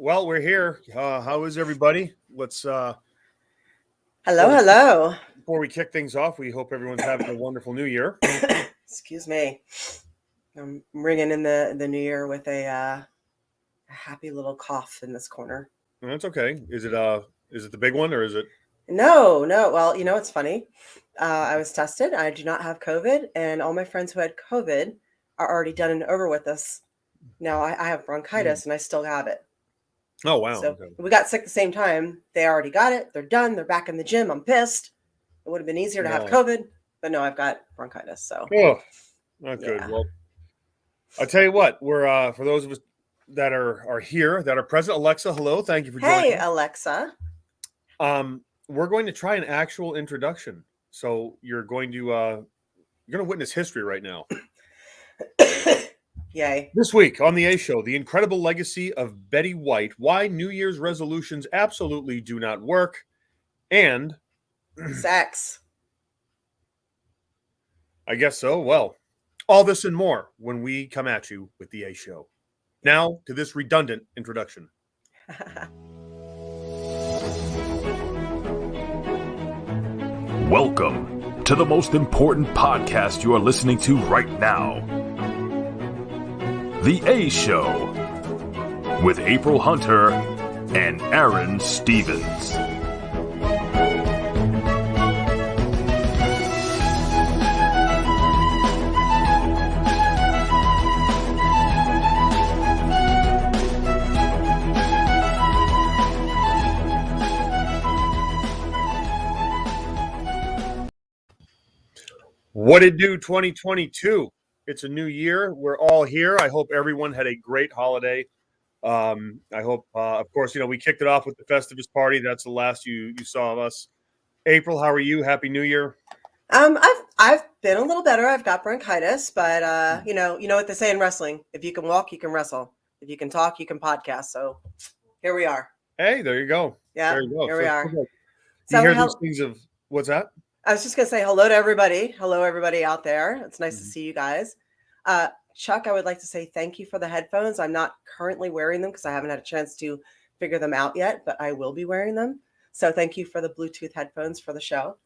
Well, we're here. How is everybody? Let's Hello, hello. before we kick things off, we hope everyone's having a wonderful new year. Excuse me. I'm ringing in the new year with a happy little cough in this corner. That's okay. Is it the big one or is it? No. Well, it's funny. I was tested. I do not have COVID, and all my friends who had COVID are already done and over with this. Now I have bronchitis, and I still have it. Oh wow. So Okay. we got sick at the same time. They already got it. They're done. They're back in the gym. I'm pissed. It would have been easier to have No. COVID, but no, I've got bronchitis. So Oh, not good. yeah. Well, I tell you what, we're for those of us that are here that are present. Alexa, hello. Thank you for Hey, joining. Alexa. We're going to try an actual introduction. So you're going to witness history right now. Yay. This week on the A Show, the incredible legacy of Betty White, why New Year's resolutions absolutely do not work, and Sex. I guess so. Well, all this and more when we come at you with the A Show. Now to this redundant introduction. Welcome to the most important podcast you are listening to right now. The A Show with April Hunter and Aron Stevens. What it do 2022? It's a new year. We're all here. I hope everyone had a great holiday. I hope, of course, we kicked it off with the Festivus party. That's the last you saw of us. April, how are you? Happy New Year. I've been a little better. I've got bronchitis, but you know what they say in wrestling: if you can walk, you can wrestle. If you can talk, you can podcast. So here we are. Hey, there you go. Yeah, there you go. here we are. Okay. You So hear these things of what's that? I was just gonna say hello to everybody. Hello, everybody out there. It's nice to see you guys. Chuck, I would like to say thank you for the headphones. I'm not currently wearing them because I haven't had a chance to figure them out yet, but I will be wearing them. So thank you for the Bluetooth headphones for the show.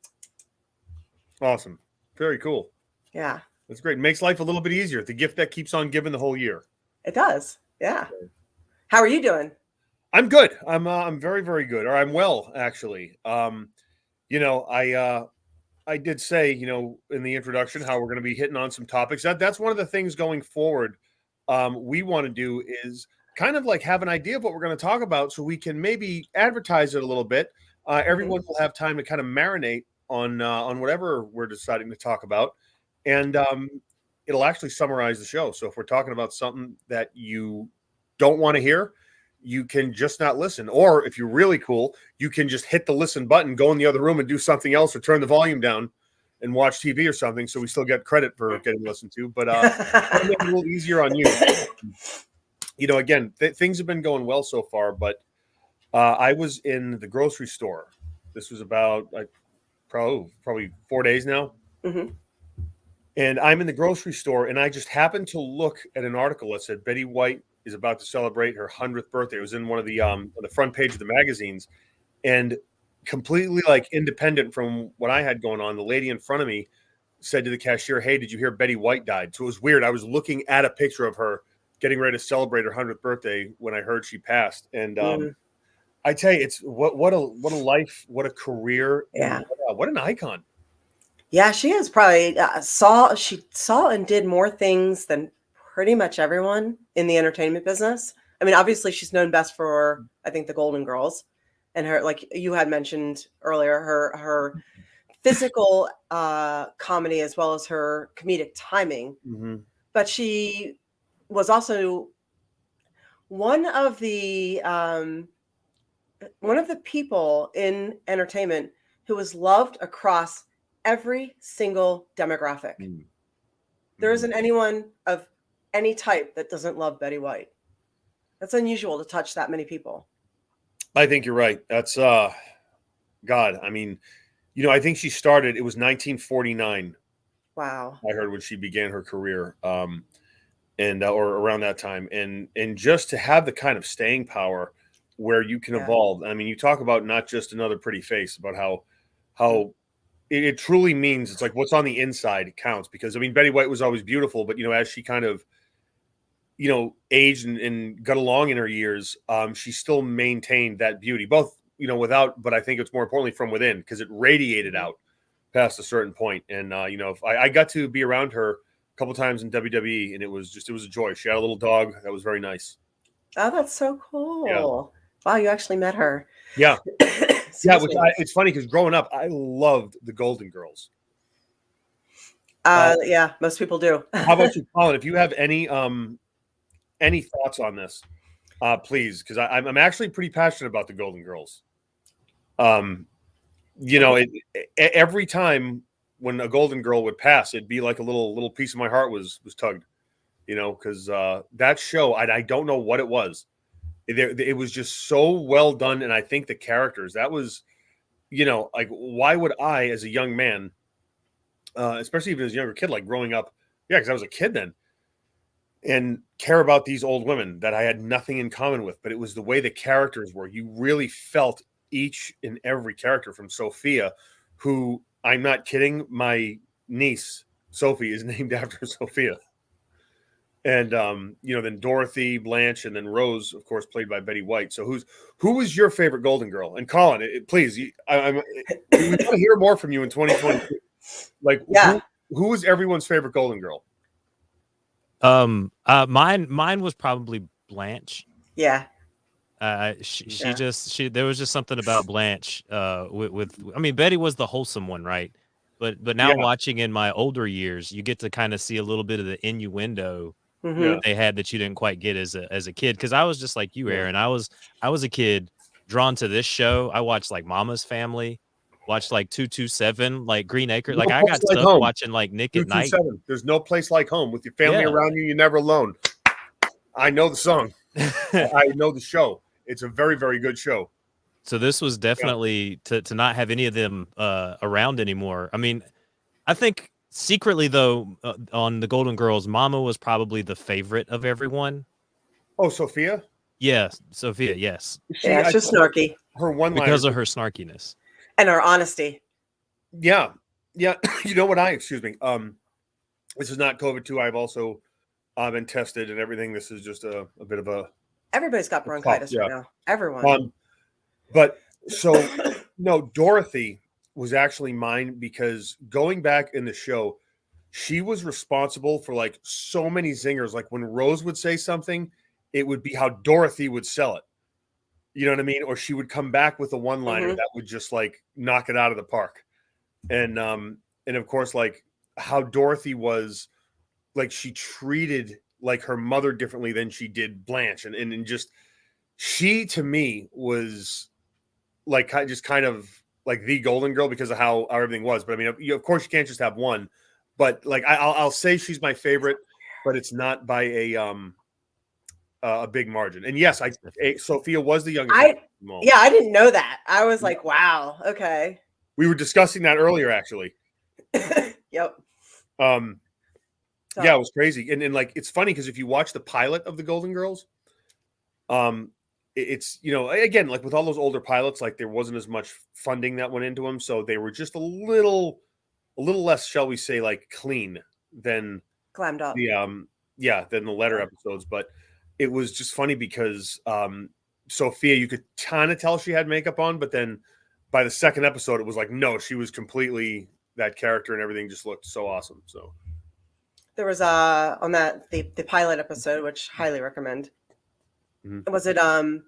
Awesome. Very cool. Yeah. That's great. Makes life a little bit easier. The gift that keeps on giving the whole year. It does. Yeah. How are you doing? I'm good. I'm very, very good. Or I'm well, actually. I did say, in the introduction how we're going to be hitting on some topics. That's one of the things going forward. We want to do is kind of like have an idea of what we're going to talk about so we can maybe advertise it a little bit. Everyone will have time to kind of marinate on whatever we're deciding to talk about. And it'll actually summarize the show. So if we're talking about something that you don't want to hear, you can just not listen. Or if you're really cool, you can just hit the listen button, go in the other room and do something else or turn the volume down and watch TV or something. So we still get credit for getting listened to. But it'll make it a little easier on you. Again, things have been going well so far. But I was in the grocery store. This was about probably 4 days now. Mm-hmm. And I'm in the grocery store, and I just happened to look at an article that said Betty White is about to celebrate her 100th birthday. It was in one of the on the front page of the magazines, and completely like independent from what I had going on, the lady in front of me said to the cashier, "Hey, did you hear Betty White died?" So it was weird. I was looking at a picture of her getting ready to celebrate her 100th birthday when I heard she passed. And I tell you, it's what a life, what a career, Yeah, what an icon. Yeah, she is probably she saw and did more things than pretty much everyone in the entertainment business. I mean, obviously she's known best for, I think, the Golden Girls, and her, like you had mentioned earlier, her physical comedy as well as her comedic timing. Mm-hmm. But she was also one of the people in entertainment who was loved across every single demographic. Mm-hmm. There isn't anyone of any type that doesn't love Betty White. That's unusual to touch that many people. I think you're right. That's God. I mean, I think she started, it was 1949. Wow. I heard when she began her career, or around that time. And just to have the kind of staying power where you can Yeah. evolve. I mean, you talk about not just another pretty face, about how it truly means it's like what's on the inside counts. Because I mean, Betty White was always beautiful, but as she kind of aged and got along in her years, she still maintained that beauty, both without, but I think it's more importantly from within, because it radiated out past a certain point. And if I got to be around her a couple times in WWE, and it was a joy. She had a little dog that was very nice. Oh, that's so cool. Wow, you actually met her. Yeah. Excuse me. It's funny because growing up, I loved the Golden Girls. Yeah, most people do. How about you, Colin? If you have any thoughts on this, please, because I'm actually pretty passionate about the Golden Girls. Every time when a Golden Girl would pass, it'd be like a little piece of my heart was tugged, because that show, I don't know what it was. It was just so well done, and I think the characters, that was, like, why would I, as a young man, especially even as a younger kid, like growing up, because I was a kid then, and care about these old women that I had nothing in common with, but it was the way the characters were. You really felt each and every character, from Sophia, who, I'm not kidding, my niece Sophie is named after Sophia. And then Dorothy, Blanche, and then Rose, of course, played by Betty White. So who was your favorite Golden Girl? And Colin, please, we want to hear more from you in 2022. Like, who was everyone's favorite Golden Girl? Mine was probably Blanche. Yeah. There was just something about Blanche. I mean, Betty was the wholesome one, right? But now watching in my older years, you get to kind of see a little bit of the innuendo they had that you didn't quite get as a kid. Because I was just like you, Aaron. I was a kid drawn to this show. I watched like Mama's Family, watched like 227, like Green Acres. Like I got stuck watching like Nick at Night. There's no place like home. With your family around you, you're never alone. I know the song. I know the show. It's a very, very good show. So this was definitely to not have any of them around anymore. I mean, I think secretly though, on the Golden Girls, Mama was probably the favorite of everyone. Oh, Sophia? Yeah, Sophia, yes. Yeah, she's snarky. Her one because of her snarkiness. And her honesty. Yeah. Yeah. You know what excuse me. This is not COVID-2. I've also been tested and everything. This is just a bit of a... Everybody's got bronchitis right now. Everyone. But so, no, Dorothy was actually mine, because going back in the show, she was responsible for like so many zingers. Like when Rose would say something, it would be how Dorothy would sell it. You know what I mean? Or she would come back with a one-liner that would just like knock it out of the park. And of course, like how Dorothy was, like, she treated like her mother differently than she did Blanche. And just, she to me was like just kind of like the Golden Girl because of how everything was. But I mean, of course you can't just have one, but like, I'll say she's my favorite, but it's not by a big margin. And yes, Sophia was the youngest. I didn't know that. I was like, wow. Okay. We were discussing that earlier, actually. Yep. Yeah, it was crazy. And like, it's funny because if you watch the pilot of the Golden Girls, it's, again, like with all those older pilots, like there wasn't as much funding that went into them. So they were just a little less, shall we say, like clean than glammed up. Than the later episodes. But it was just funny because Sophia, you could kind of tell she had makeup on, but then by the second episode, it was like, no, she was completely that character and everything just looked so awesome. So there was on that the pilot episode, which highly recommend. Was it I'm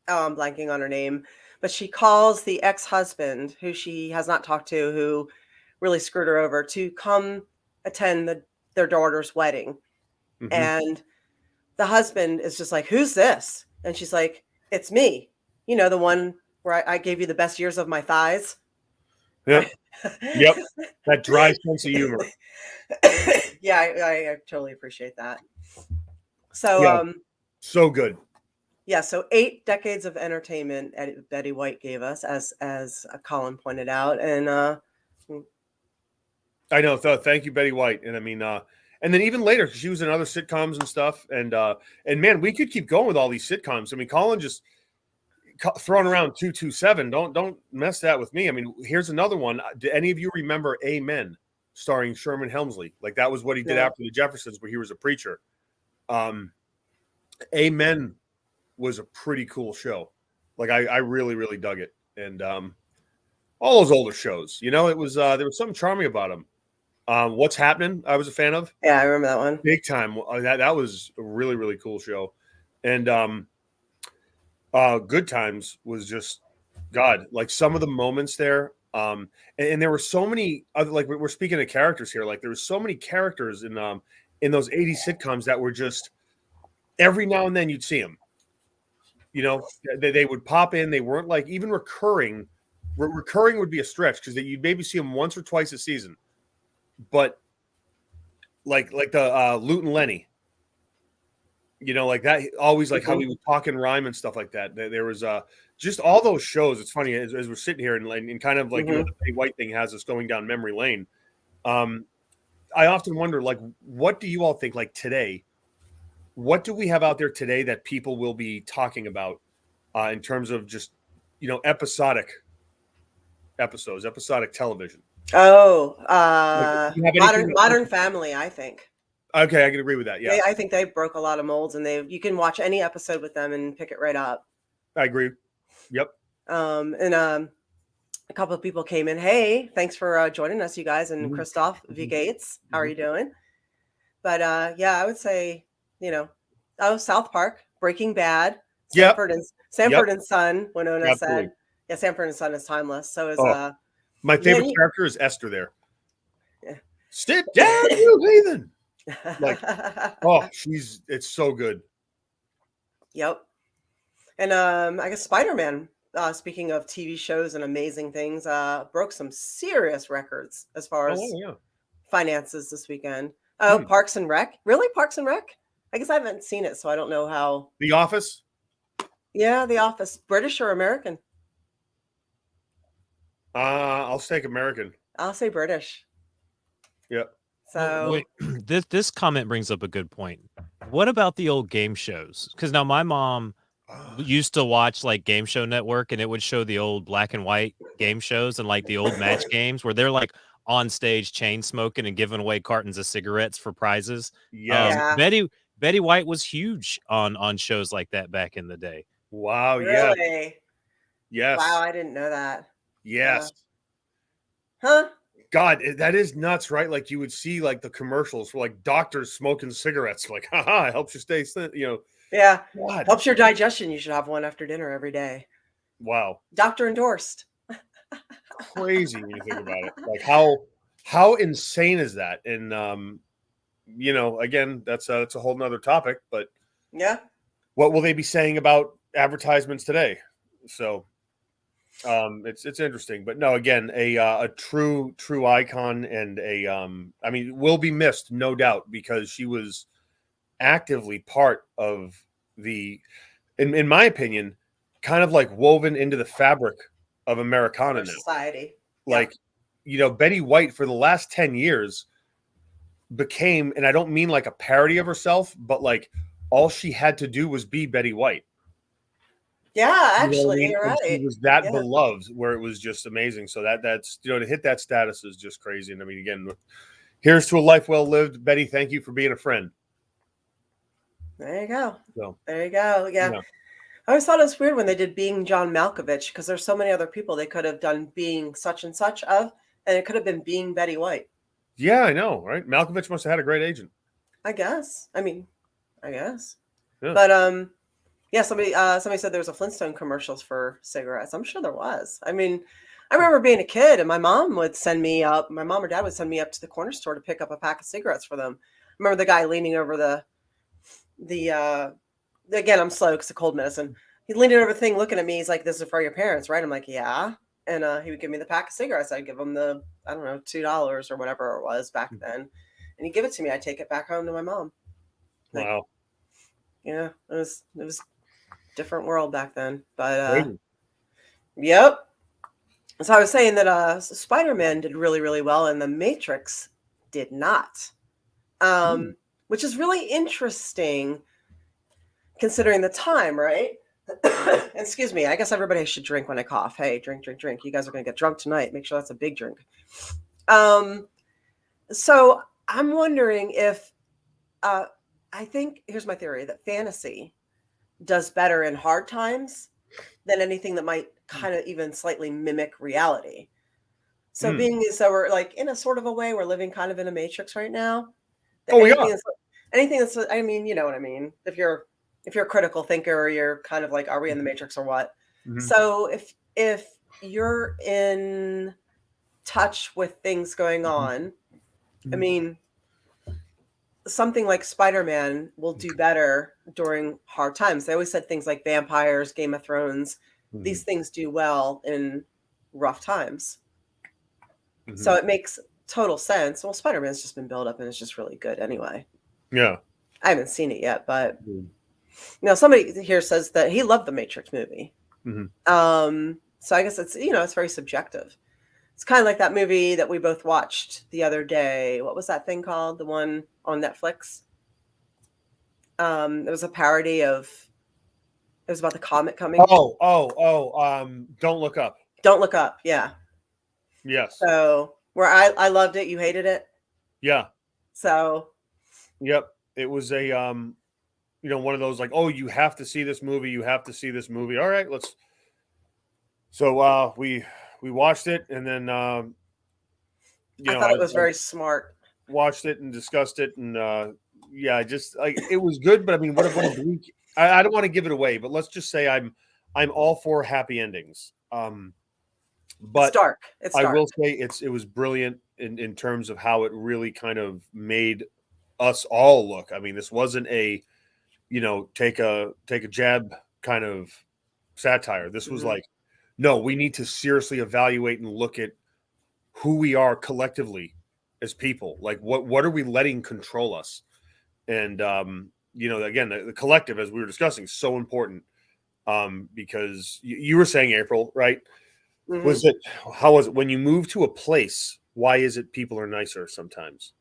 blanking on her name, but she calls the ex-husband who she has not talked to, who really screwed her over, to come attend their daughter's wedding. And the husband is just like, who's this? And she's like, it's me. The one where I gave you the best years of my thighs. Yep. Yep. That dry sense of humor. Yeah, I totally appreciate that. So, so good. Yeah. So 8 decades of entertainment Betty White gave us, as Colin pointed out. And I know. Thank you, Betty White. And I mean, and then even later, she was in other sitcoms and stuff. And man, we could keep going with all these sitcoms. I mean, Colin just throwing around 227. Don't mess that with me. I mean, here's another one. Do any of you remember Amen, starring Sherman Hemsley? Like that was what he did No. after the Jeffersons, where he was a preacher. Amen was a pretty cool show. Like I really, really dug it. And all those older shows, you know, it was there was something charming about them. What's Happening? I was a fan of. Yeah, I remember that one. Big time. That was a really, really cool show. And Good Times was just God. Like some of the moments there. And there were so many other, like we're speaking of characters here. Like there were so many characters in those 80s sitcoms that were just every now and then you'd see them. You know, they would pop in. They weren't like even recurring. Recurring would be a stretch because you'd maybe see them once or twice a season. But like the Luke and Lenny, you know, like that always like how we would talk and rhyme and stuff like that. There was just all those shows. It's funny as we're sitting here and kind of like you know, the Betty White thing has us going down memory lane. I often wonder, like, what do you all think? Like today, what do we have out there today that people will be talking about in terms of just you know episodic television? Oh, like, Modern Family, I think. Okay, I can agree with that. Yeah, I think they broke a lot of molds, and you can watch any episode with them and pick it right up. I agree. Yep. A couple of people came in. Hey, thanks for joining us, you guys, and Christoph V. Gates. How are you doing? But yeah, I would say, you know, South Park, Breaking Bad, Sanford and Son. Winona said, yeah, Sanford and Son is timeless. So is my favorite character is Esther there. Yeah. Sit down, you heathen. Like, it's so good. Yep. And I guess Spider-Man, speaking of TV shows and amazing things, broke some serious records as far as finances this weekend. Parks and Rec. Really? Parks and Rec? I guess I haven't seen it, so I don't know how. The Office? Yeah, The Office. British or American? I'll take American. I'll say British. Yep. So this comment brings up a good point. What about the old game shows? Because now my mom used to watch like Game Show Network, and it would show the old black and white game shows and like the old match games where they're like on stage chain smoking and giving away cartons of cigarettes for prizes. Yeah. Betty White was huge on shows like that back in the day. Wow. Really? Yeah. Yes. Wow, I didn't know that. Yes. Huh? God, that is nuts, right? Like you would see like the commercials for like doctors smoking cigarettes. Like, haha, it helps you stay, you know. Yeah. God. Helps your digestion. You should have one after dinner every day. Wow. Doctor endorsed. Crazy when you think about it. Like how insane is that? And you know, again, that's a whole nother topic, but yeah. What will they be saying about advertisements today? So it's interesting, but no, again, a true icon and I mean, will be missed, no doubt, because she was actively part of in my opinion, kind of like woven into the fabric of Americana now. Society. Like, you know, Betty White for the last 10 years became, and I don't mean like a parody of herself, but like all she had to do was be Betty White. Yeah, actually, you're right. She was that beloved, where it was just amazing. So that's you know, to hit that status is just crazy. And I mean, again, here's to a life well lived. Betty, thank you for being a friend. There you go. So, there you go. Yeah. I always thought it was weird when they did Being John Malkovich, because there's so many other people they could have done Being such and such of, and it could have been Being Betty White. Yeah, I know, right? Malkovich must have had a great agent. I guess. Yeah. Yeah. But yeah, somebody said there was a Flintstone commercials for cigarettes. I'm sure there was. I mean, I remember being a kid and my mom or dad would send me up to the corner store to pick up a pack of cigarettes for them. I remember the guy leaning over again, I'm slow because of cold medicine. He's leaning over the thing looking at me. He's like, "This is for your parents, right?" I'm like, "Yeah." And he would give me the pack of cigarettes. I'd give him the, I don't know, $2 or whatever it was back then. And he'd give it to me. I'd take it back home to my mom. Like, wow. Yeah, it was different world back then. But yep. So I was saying that Spider-Man did really, really well and The Matrix did not. Which is really interesting considering the time, right? Excuse me. I guess everybody should drink when I cough. Hey, drink, drink, drink. You guys are going to get drunk tonight. Make sure that's a big drink. So I'm wondering if, I think, here's my theory, that fantasy does better in hard times than anything that might kind of even slightly mimic reality. So being as though we're like, in a sort of a way, we're living kind of in a matrix right now. Oh, yeah. Anything that's, I mean, you know what I mean? If you're a critical thinker, or you're kind of like, are we in the matrix or what? Mhm. So if you're in touch with things going on, I mean, something like Spider-Man will do better during hard times. They always said things like vampires, Game of Thrones, these things do well in rough times. So it makes total sense. Well, Spider-Man's just been built up and it's just really good anyway. Yeah. I haven't seen it yet, but somebody here says that he loved the Matrix movie. So I guess it's, it's very subjective. It's kind of like that movie that we both watched the other day. What was that thing called? The one on Netflix? It was a parody of, it was about the comet coming. Don't Look Up. Don't Look Up. Yeah. Yes. So where I loved it, you hated it. Yeah. So. Yep. It was a, one of those like, oh, you have to see this movie. You have to see this movie. All right, let's. So we watched it, and then I thought it was very smart. Watched it and discussed it, and just like it was good. But I mean, what a bleak. I don't want to give it away, but let's just say I'm all for happy endings. But it's dark. It's dark. I will say it was brilliant in terms of how it really kind of made us all look. I mean, this wasn't a take a jab kind of satire. This was like, no, we need to seriously evaluate and look at who we are collectively as people. Like, what are we letting control us? And again, the collective, as we were discussing, is so important. Because you were saying, April, right? How was it when you move to a place? Why is it people are nicer sometimes?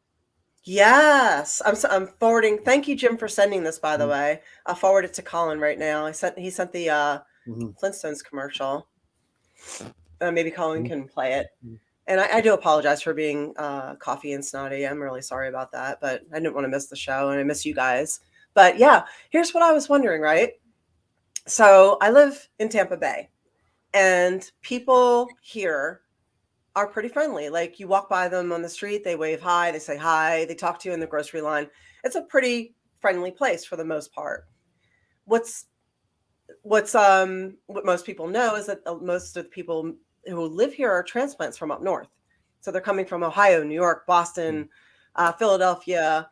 Yes, I'm forwarding. Thank you, Jim, for sending this. By the way, I'll forward it to Colin right now. He sent the Flintstones commercial. Maybe Colin can play it. And I do apologize for being coffee and snotty. I'm really sorry about that, but I didn't want to miss the show, and I miss you guys. But yeah, here's what I was wondering, right? So I live in Tampa Bay, and people here are pretty friendly. Like, you walk by them on the street, they wave hi, they say hi, they talk to you in the grocery line. It's a pretty friendly place for the most part. What most people know is that most of the people who live here are transplants from up north. So they're coming from Ohio, New York, Boston, Philadelphia,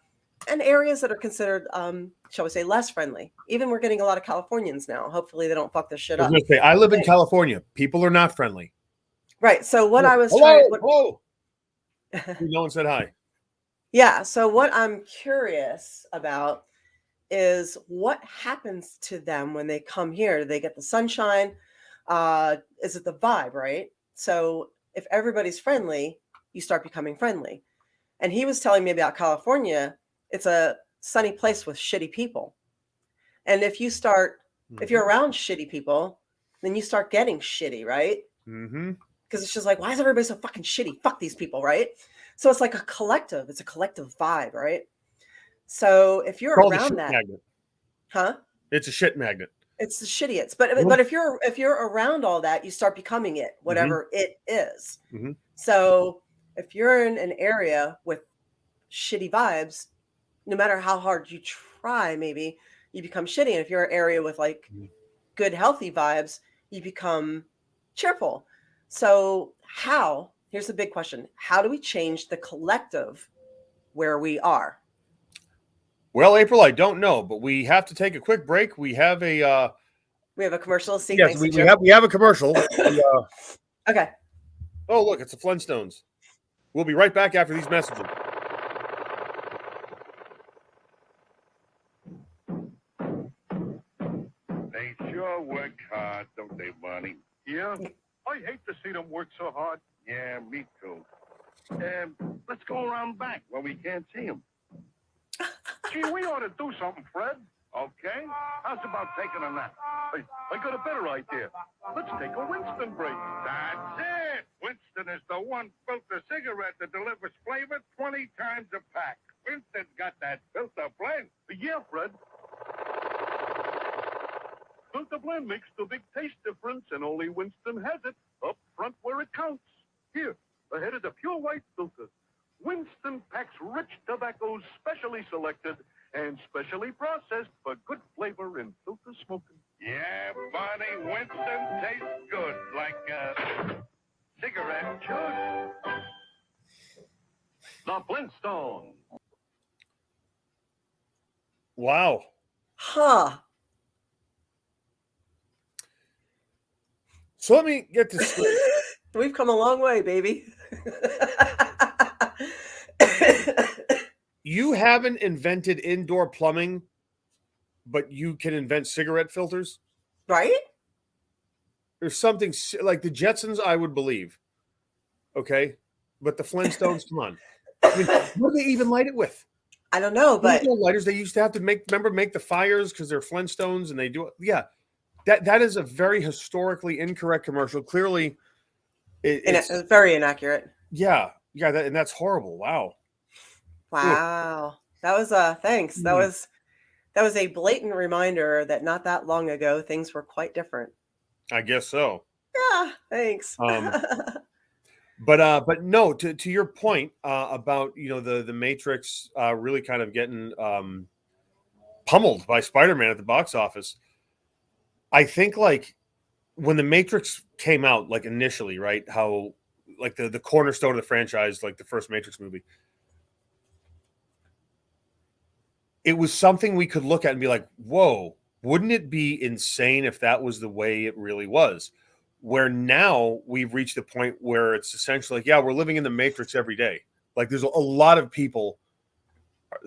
and areas that are considered, shall we say, less friendly. Even we're getting a lot of Californians now. Hopefully they don't fuck this shit up. I live in California. People are not friendly. Right. So what I was hello. No one said hi. Yeah. So what I'm curious about is what happens to them when they come here. Do they get the sunshine? Is it the vibe, right? So if everybody's friendly, you start becoming friendly. And he was telling me about California. It's a sunny place with shitty people. And if you're around shitty people, then you start getting shitty, right? Because it's just like, why is everybody so fucking shitty? Fuck these people, right? So it's like a collective. It's a collective vibe, right? So if you're around that, magnet. It's a shit magnet. It's the shittiest. But if you're around all that, you start becoming it, whatever it is. So if you're in an area with shitty vibes, no matter how hard you try, maybe you become shitty. And if you're an area with like good, healthy vibes, you become cheerful. So here's the big question. How do we change the collective where we are? Well, April, I don't know, but we have to take a quick break. We have a commercial to see. Yes, we have a commercial. Okay. Oh, look, it's the Flintstones. We'll be right back after these messages. They sure work hard, don't they, Bonnie? Yeah? I hate to see them work so hard. Yeah, me too. Let's go around back where we can't see them. Gee, we ought to do something, Fred. Okay. How's about taking a nap? I got a better idea. Let's take a Winston break. That's it. Winston is the one filter cigarette that delivers flavor 20 times a pack. Winston's got that filter blend. Yeah, Fred. Filter blend makes the big taste difference, and only Winston has it up front where it counts. Here, ahead of the pure white filter. Winston packs rich tobaccos specially selected and specially processed for good flavor in filter smoking. Yeah, Barney, Winston tastes good like a cigarette should. The Flintstones. Wow. Huh. So let me get this straight. We've come a long way, baby. You haven't invented indoor plumbing, but you can invent cigarette filters? Right? There's something like the Jetsons, I would believe. Okay. But the Flintstones, come on. I mean, what do they even light it with? I don't know, but lighters they used to have to make the fires because they're Flintstones and they do it. Yeah. That is a very historically incorrect commercial. Clearly, it's very inaccurate. Yeah. And that's horrible. Wow. Wow. That was thanks. That was a blatant reminder that not that long ago things were quite different. I guess so. Yeah, thanks. But no, to your point about the Matrix really kind of getting pummeled by Spider-Man at the box office. I think like when the Matrix came out, like initially, right? How like the cornerstone of the franchise, like the first Matrix movie. It was something we could look at and be like, whoa, wouldn't it be insane if that was the way it really was? Where now we've reached the point where it's essentially like, yeah, we're living in the Matrix every day. Like there's a lot of people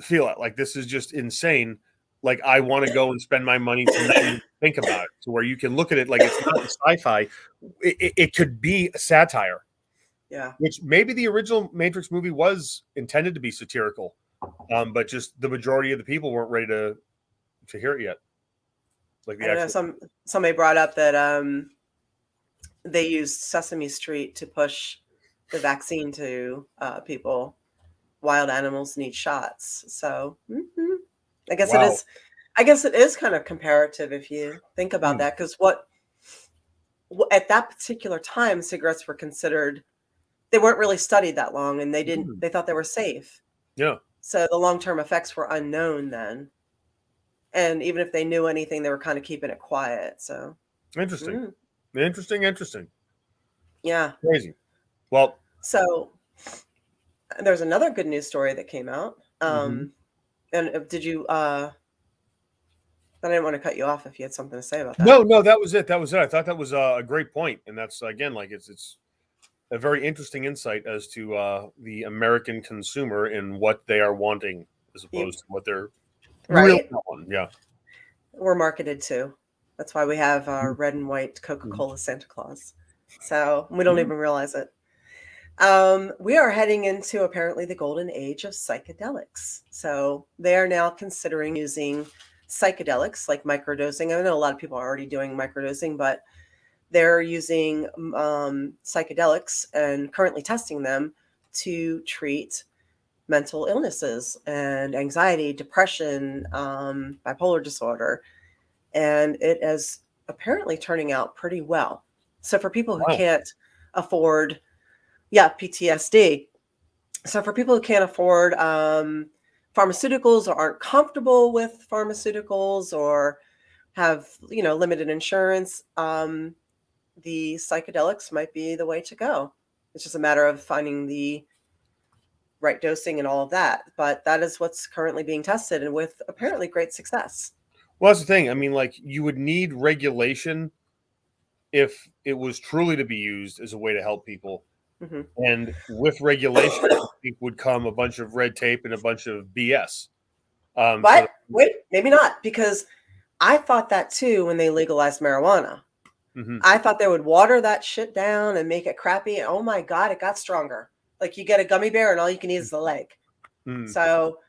feel it like this is just insane. Like I want to go and spend my money tonight and think about it to where you can look at it like it's not sci-fi. It could be a satire. Yeah. Which maybe the original Matrix movie was intended to be satirical. But just the majority of the people weren't ready to hear it yet. Like I know somebody brought up that they used Sesame Street to push the vaccine to people. Wild animals need shots. So I guess it is kind of comparative if you think about that, because what at that particular time cigarettes were considered, they weren't really studied that long, and they thought they were safe. Yeah. So the long-term effects were unknown then. And even if they knew anything, they were kind of keeping it quiet. So interesting. Interesting. Yeah. Crazy. Well, so there's another good news story that came out. And did you I didn't want to cut you off if you had something to say about that. No, that was it. I thought that was a great point. And that's again, like it's a very interesting insight as to the American consumer and what they are wanting as opposed to what they're really wanting. Yeah. We're marketed to. That's why we have our red and white Coca-Cola Santa Claus. So we don't even realize it. We are heading into apparently the golden age of psychedelics. So they are now considering using psychedelics like microdosing. I know a lot of people are already doing microdosing, but they're using psychedelics and currently testing them to treat mental illnesses and anxiety, depression, bipolar disorder. And it is apparently turning out pretty well. So for people who can't afford, PTSD. So for people who can't afford pharmaceuticals or aren't comfortable with pharmaceuticals or have, limited insurance, the psychedelics might be the way to go. It's just a matter of finding the right dosing and all of that. But that is what's currently being tested, and with apparently great success. Well, that's the thing. I mean, like you would need regulation if it was truly to be used as a way to help people. And with regulation, I think would come a bunch of red tape and a bunch of BS. But wait, maybe not, because I thought that too when they legalized marijuana. I thought they would water that shit down and make it crappy. And oh my God, it got stronger. Like you get a gummy bear and all you can eat is the leg. So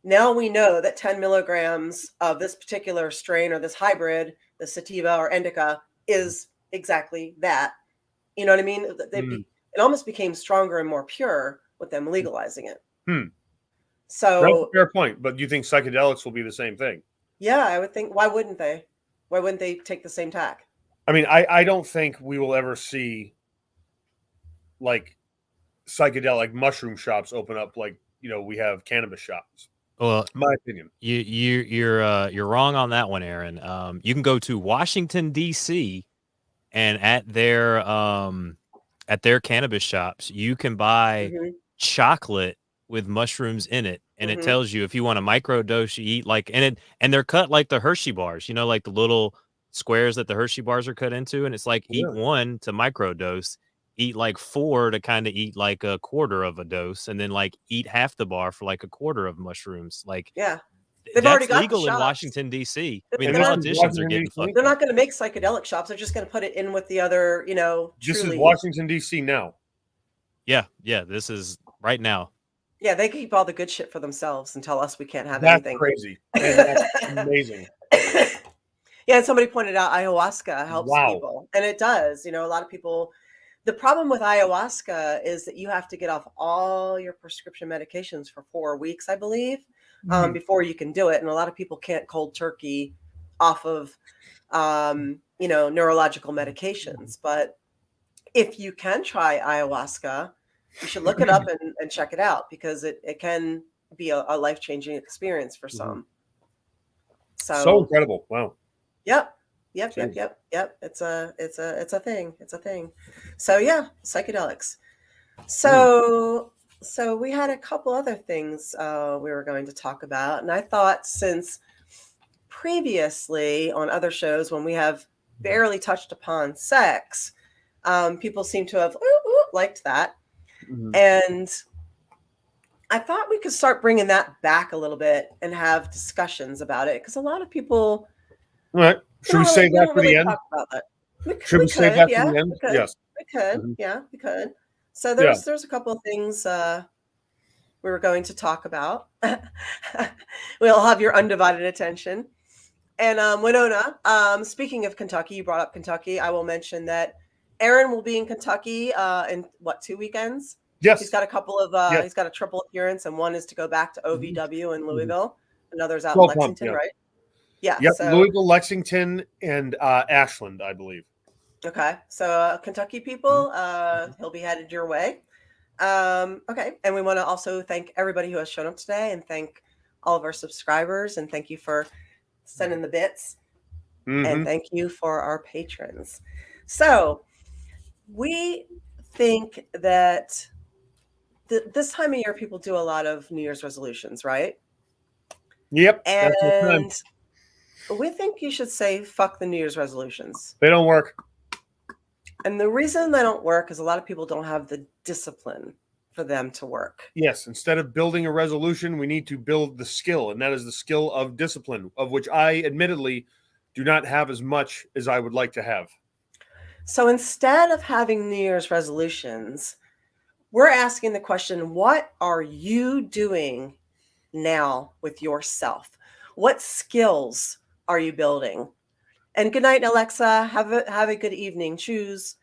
Now we know that 10 milligrams of this particular strain or this hybrid, the sativa or indica, is exactly that. You know what I mean? It almost became stronger and more pure with them legalizing it. That's a So fair point. But do you think psychedelics will be the same thing? yeah, I would think, why wouldn't they? Why wouldn't they take the same tack? I mean, I don't think we will ever see like psychedelic mushroom shops open up like, we have cannabis shops. Well, My opinion. You're wrong on that one, Aaron. You can go to Washington D.C. and at their cannabis shops, you can buy chocolate with mushrooms in it, and it tells you if you want to microdose, you eat like, and they're cut like the Hershey bars, like the little squares that the Hershey bars are cut into, and it's like eat one to microdose, eat like 4 to kind of eat like a quarter of a dose, and then like eat half the bar for like a quarter of mushrooms. Like, yeah, they've already got legal in Washington D.C. I mean, the politicians are getting fucked. They're not going to make psychedelic shops. They're just going to put it in with the other, This is Washington D.C. now. Yeah, this is right now. Yeah, they keep all the good shit for themselves and tell us we can't have That's anything. Crazy. That's amazing. Yeah, and somebody pointed out ayahuasca helps people, and it does. A lot of people. The problem with ayahuasca is that you have to get off all your prescription medications for 4 weeks, I believe, before you can do it. And a lot of people can't cold turkey off of, neurological medications. But if you can try ayahuasca, you should look it up and check it out, because it can be a life-changing experience for some. So incredible. Wow. Yep. It's a thing. So yeah, psychedelics. So we had a couple other things we were going to talk about. And I thought, since previously on other shows, when we have barely touched upon sex, people seem to have liked that. And I thought we could start bringing that back a little bit and have discussions about it, because a lot of people. All right. Should we save that for the end? Should we save that for the end? Yes. We could. Yeah, we could. So there's a couple of things we were going to talk about. We'll have your undivided attention. And Winona, speaking of Kentucky, you brought up Kentucky. I will mention that Aron will be in Kentucky in 2 weekends? Yes. He's got a couple of he's got a triple appearance, and one is to go back to OVW in Louisville. Another's out in Lexington, right? Yeah. Yep. So, Louisville, Lexington, and Ashland, I believe. Okay. So Kentucky people, he'll be headed your way. Okay. And we want to also thank everybody who has shown up today, and thank all of our subscribers, and thank you for sending the bits. And thank you for our patrons. So we think that this time of year, people do a lot of New Year's resolutions, right? Yep. And we think you should say, fuck the New Year's resolutions. They don't work. And the reason they don't work is a lot of people don't have the discipline for them to work. Yes. Instead of building a resolution, we need to build the skill. And that is the skill of discipline, of which I admittedly do not have as much as I would like to have. So instead of having New Year's resolutions, we're asking the question, what are you doing now with yourself? What skills are you building? And good night, Alexa. Have a good evening. Choose.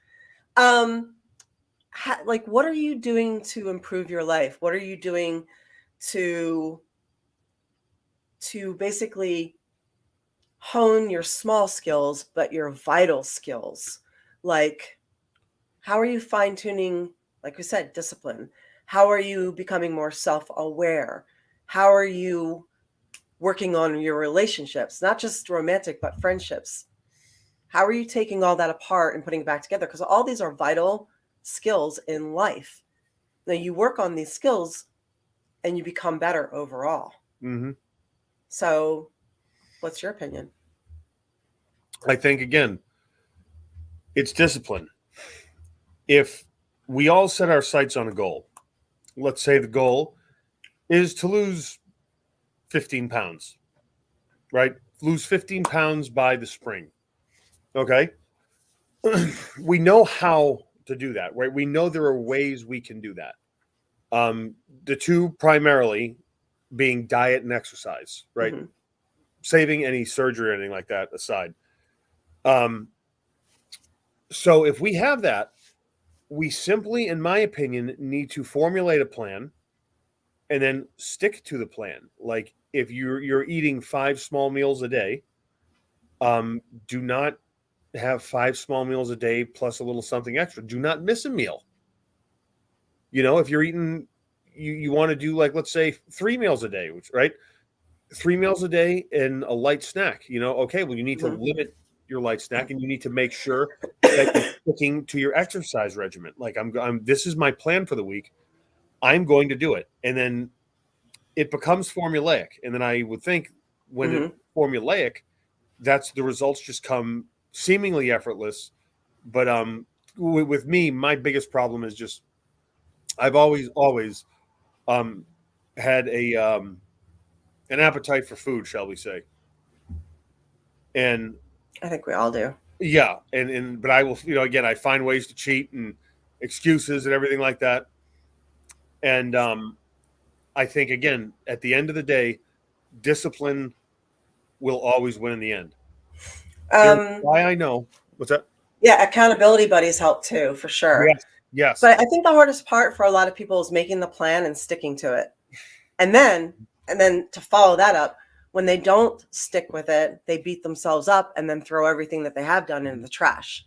What are you doing to improve your life? What are you doing to basically hone your small skills, but your vital skills? Like, how are you fine-tuning, like we said, discipline? How are you becoming more self-aware? How are you working on your relationships, not just romantic, but friendships? How are you taking all that apart and putting it back together? Because all these are vital skills in life. Now you work on these skills and you become better overall. So what's your opinion? I think, again, it's discipline. If we all set our sights on a goal, let's say the goal is to lose 15 pounds, right? Lose 15 pounds by the spring. Okay. We know how to do that, right? We know there are ways we can do that. The two primarily being diet and exercise, right? Mhm. Saving any surgery or anything like that aside. So if we have that, we simply, in my opinion, need to formulate a plan and then stick to the plan. Like if you're eating 5 small meals a day, do not have 5 small meals a day plus a little something extra. Do not miss a meal. If you're eating, you want to do, like, let's say 3 meals a day, which, right? 3 meals a day and a light snack. Okay, well, you need to Mhm. limit your light snack, and you need to make sure that you're sticking to your exercise regimen. Like this is my plan for the week. I'm going to do it. And then it becomes formulaic. And then I would think when it's formulaic, that's the results just come seemingly effortless. But with me, my biggest problem is just I've always had an appetite for food, shall we say. And I think we all do. yeah, but I will, again, I find ways to cheat and excuses and everything like that. And I think, again, at the end of the day, discipline will always win in the end. Why I know. What's that? Yeah, accountability buddies help too, for sure. Yes. But I think the hardest part for a lot of people is making the plan and sticking to it. And then to follow that up, when they don't stick with it, they beat themselves up and then throw everything that they have done in the trash.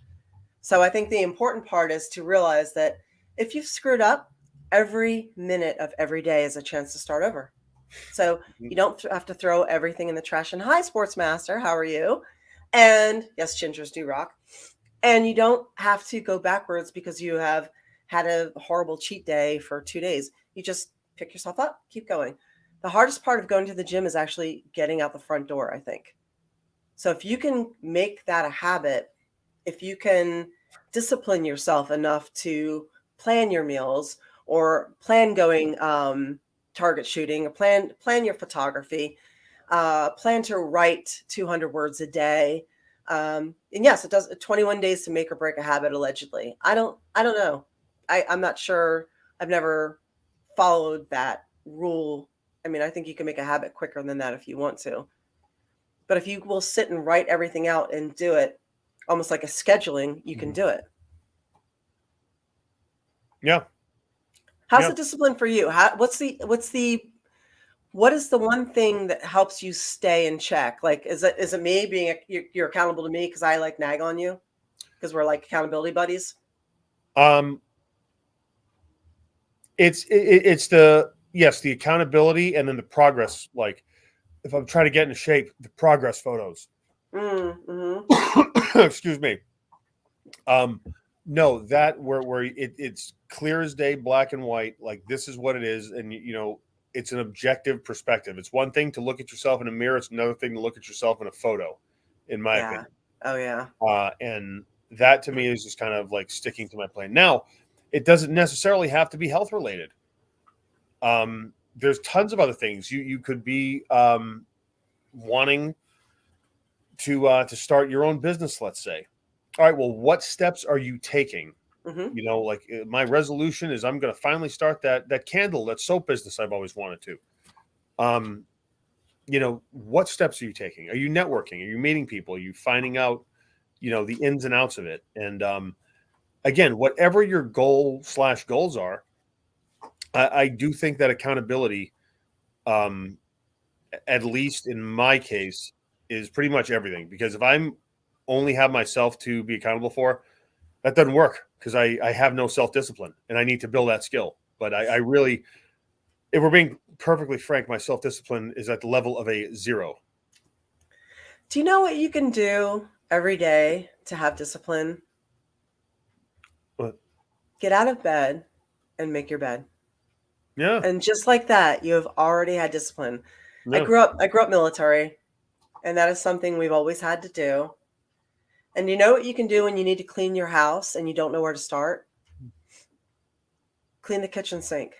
So I think the important part is to realize that if you've screwed up, every minute of every day is a chance to start over. So you don't have to throw everything in the trash. And hi, Sportsmaster, how are you? And yes, gingers do rock. And you don't have to go backwards because you have had a horrible cheat day for 2 days. You just pick yourself up, keep going. The hardest part of going to the gym is actually getting out the front door, I think. So if you can make that a habit, if you can discipline yourself enough to plan your meals or plan going target shooting, or plan your photography, plan to write 200 words a day. And yes, it does 21 days to make or break a habit, allegedly. I don't know. I'm not sure. I've never followed that rule. I mean, I think you can make a habit quicker than that if you want to. But if you will sit and write everything out and do it almost like a scheduling, you can do it. Yeah. How's the discipline for you? What is the one thing that helps you stay in check? Like, is it me being you're accountable to me because I like nag on you because we're like accountability buddies? It's the accountability and then the progress. Like if I'm trying to get into shape, the progress photos. Mm-hmm. Excuse me. No, that where it's clear as day, black and white. Like this is what it is, and it's an objective perspective. It's one thing to look at yourself in a mirror. It's another thing to look at yourself in a photo, in my opinion. Oh yeah. And that to me is just kind of like sticking to my plan. Now, it doesn't necessarily have to be health related. There's tons of other things you could be wanting to start your own business. Let's say, all right. Well, what steps are you taking? Mm-hmm. Like my resolution is I'm going to finally start that soap business I've always wanted to. What steps are you taking? Are you networking? Are you meeting people? Are you finding out, the ins and outs of it? And again, whatever your goals are, I do think that accountability, at least in my case, is pretty much everything. Because if I'm only have myself to be accountable for, that doesn't work because I have no self-discipline and I need to build that skill. But I really, if we're being perfectly frank, my self-discipline is at the level of a 0. Do you know what you can do every day to have discipline? What? Get out of bed and make your bed. Yeah. And just like that, you have already had discipline. Yeah. I grew up military, and that is something we've always had to do. And you know what you can do when you need to clean your house and you don't know where to start? Clean the kitchen sink.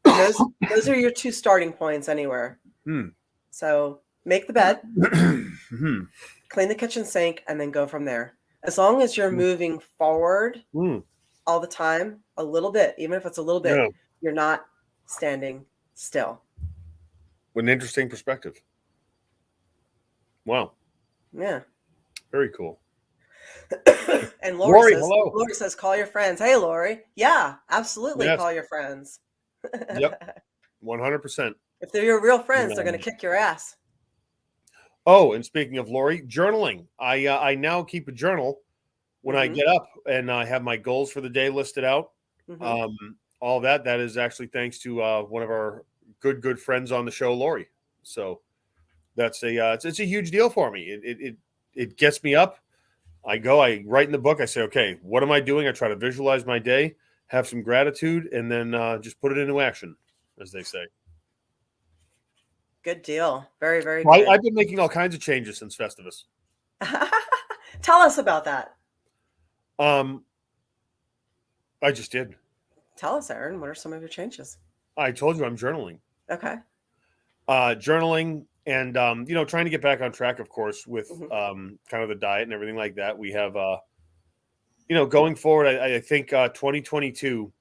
And those are your 2 starting points anywhere. So make the bed, clean the kitchen sink, and then go from there. As long as you're moving forward all the time, a little bit, even if it's a little bit, you're not standing still. What an interesting perspective. Wow. Yeah. Very cool. And Lori, hello. Lori says, call your friends. Hey, Lori. Yeah, absolutely. Yes. Call your friends. Yep. 100%. If they're your real friends, they're going to kick your ass. Oh, and speaking of Lori, journaling. I now keep a journal when I get up, and I have my goals for the day listed out. All that is actually thanks to one of our good friends on the show, Lori. So that's it's a huge deal for me. It gets me up. I write in the book. I say, okay, what am I doing? I try to visualize my day, have some gratitude, and then just put it into action, as they say. Good deal. Very, very good. I've been making all kinds of changes since Festivus. Tell us about that. I just did. Tell us, Aaron. What are some of your changes? I told you I'm journaling. Okay. Journaling and trying to get back on track, of course, with kind of the diet and everything like that. We have going forward, I think 2022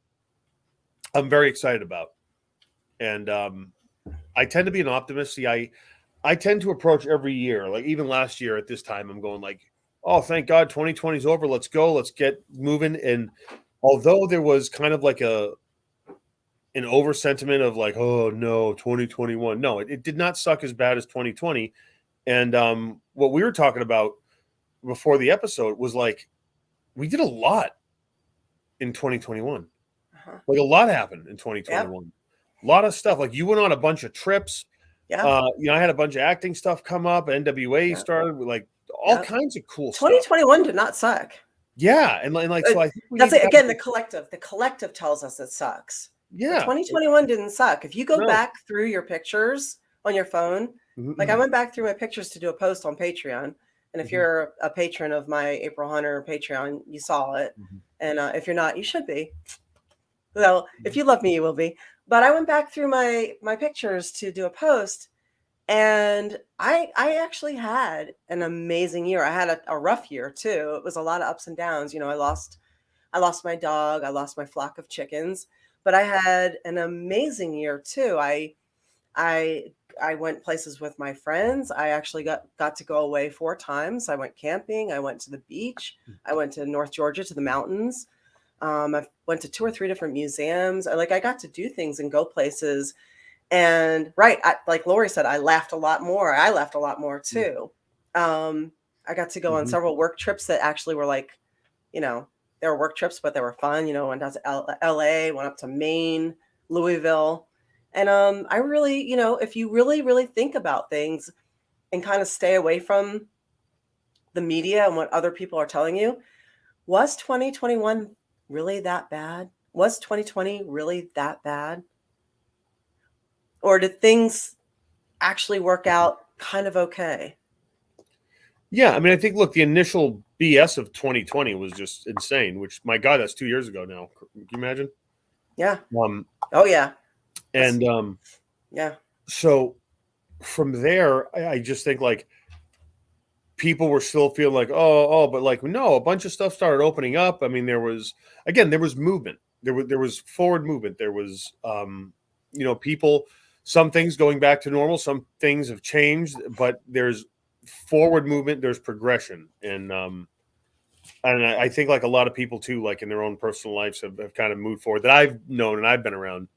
I'm very excited about. And I tend to be an optimist. See, I tend to approach every year, like even last year at this time, I'm going like, oh, thank God 2020 is over. Let's go. Let's get moving. And although there was kind of like an over sentiment of like, oh no, 2021. No, it did not suck as bad as 2020. And what we were talking about before the episode was like, we did a lot in 2021. Like a lot happened in 2021. Yep. A lot of stuff. Like you went on a bunch of trips. Yeah. I had a bunch of acting stuff come up. NWA started with like all kinds of cool 2021 did not suck. Yeah. And like, so I think that's it. Again, the collective tells us it sucks. Yeah. But 2021 didn't suck. If you go back through your pictures on your phone, like I went back through my pictures to do a post on Patreon. And if you're a patron of my April Hunter Patreon, you saw it. And if you're not, you should be. Well, if you love me, you will be. But I went back through my pictures to do a post, and I actually had an amazing year. I had a rough year too. It was a lot of ups and downs. I lost my dog. I lost my flock of chickens. But I had an amazing year too. I went places with my friends. I actually got to go away 4 times. I went camping. I went to the beach. I went to North Georgia to the mountains. I went to 2 or 3 different museums. I got to do things and go places. And like Lori said, I laughed a lot more. I laughed a lot more too. I got to go on several work trips that actually were like, they were work trips, but they were fun. Went out to LA, went up to Maine, Louisville. And I really, if you really, really think about things and kind of stay away from the media and what other people are telling you, was 2021 really that bad? Was 2020 really that bad? Or did things actually work out kind of okay? Yeah, I mean, I think, look, the initial BS of 2020 was just insane, which, my God, that's 2 years ago now. Can you imagine? Yeah. Oh, yeah. And yeah. So from there, I just think like people were still feeling like, but like, no, a bunch of stuff started opening up. I mean, there was movement. There was forward movement. There was, people, some things going back to normal, some things have changed, but there's forward movement, there's progression. And I think like a lot of people too, like in their own personal lives have kind of moved forward that I've known and I've been around.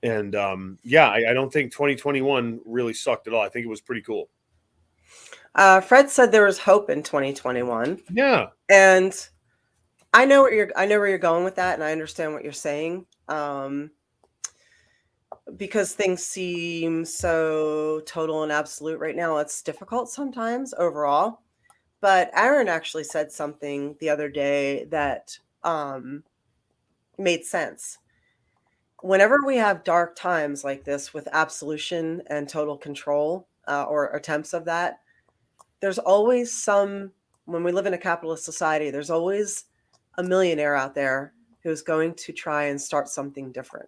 And I don't think 2021 really sucked at all. I think it was pretty cool. Fred said there was hope in 2021. Yeah. And I know where you're going with that, and I understand what you're saying. Because things seem so total and absolute right now, it's difficult sometimes overall. But Aron actually said something the other day that made sense. Whenever we have dark times like this with absolution and total control or attempts of that, there's always when we live in a capitalist society, there's always a millionaire out there who's going to try and start something different.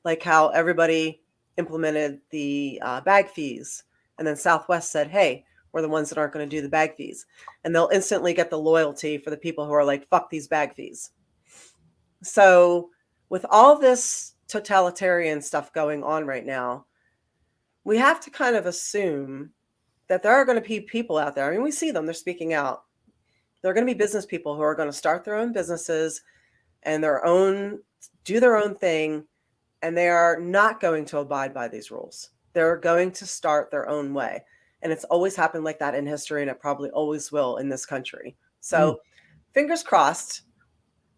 Like how everybody implemented the bag fees. And then Southwest said, hey, we're the ones that aren't going to do the bag fees. And they'll instantly get the loyalty for the people who are like, fuck these bag fees. So with all this totalitarian stuff going on right now, we have to kind of assume that there are going to be people out there. I mean, we see them, they're speaking out. There are going to be business people who are going to start their own businesses and do their own thing, and they are not going to abide by these rules. They're going to start their own way. And it's always happened like that in history, and it probably always will in this country. So fingers crossed,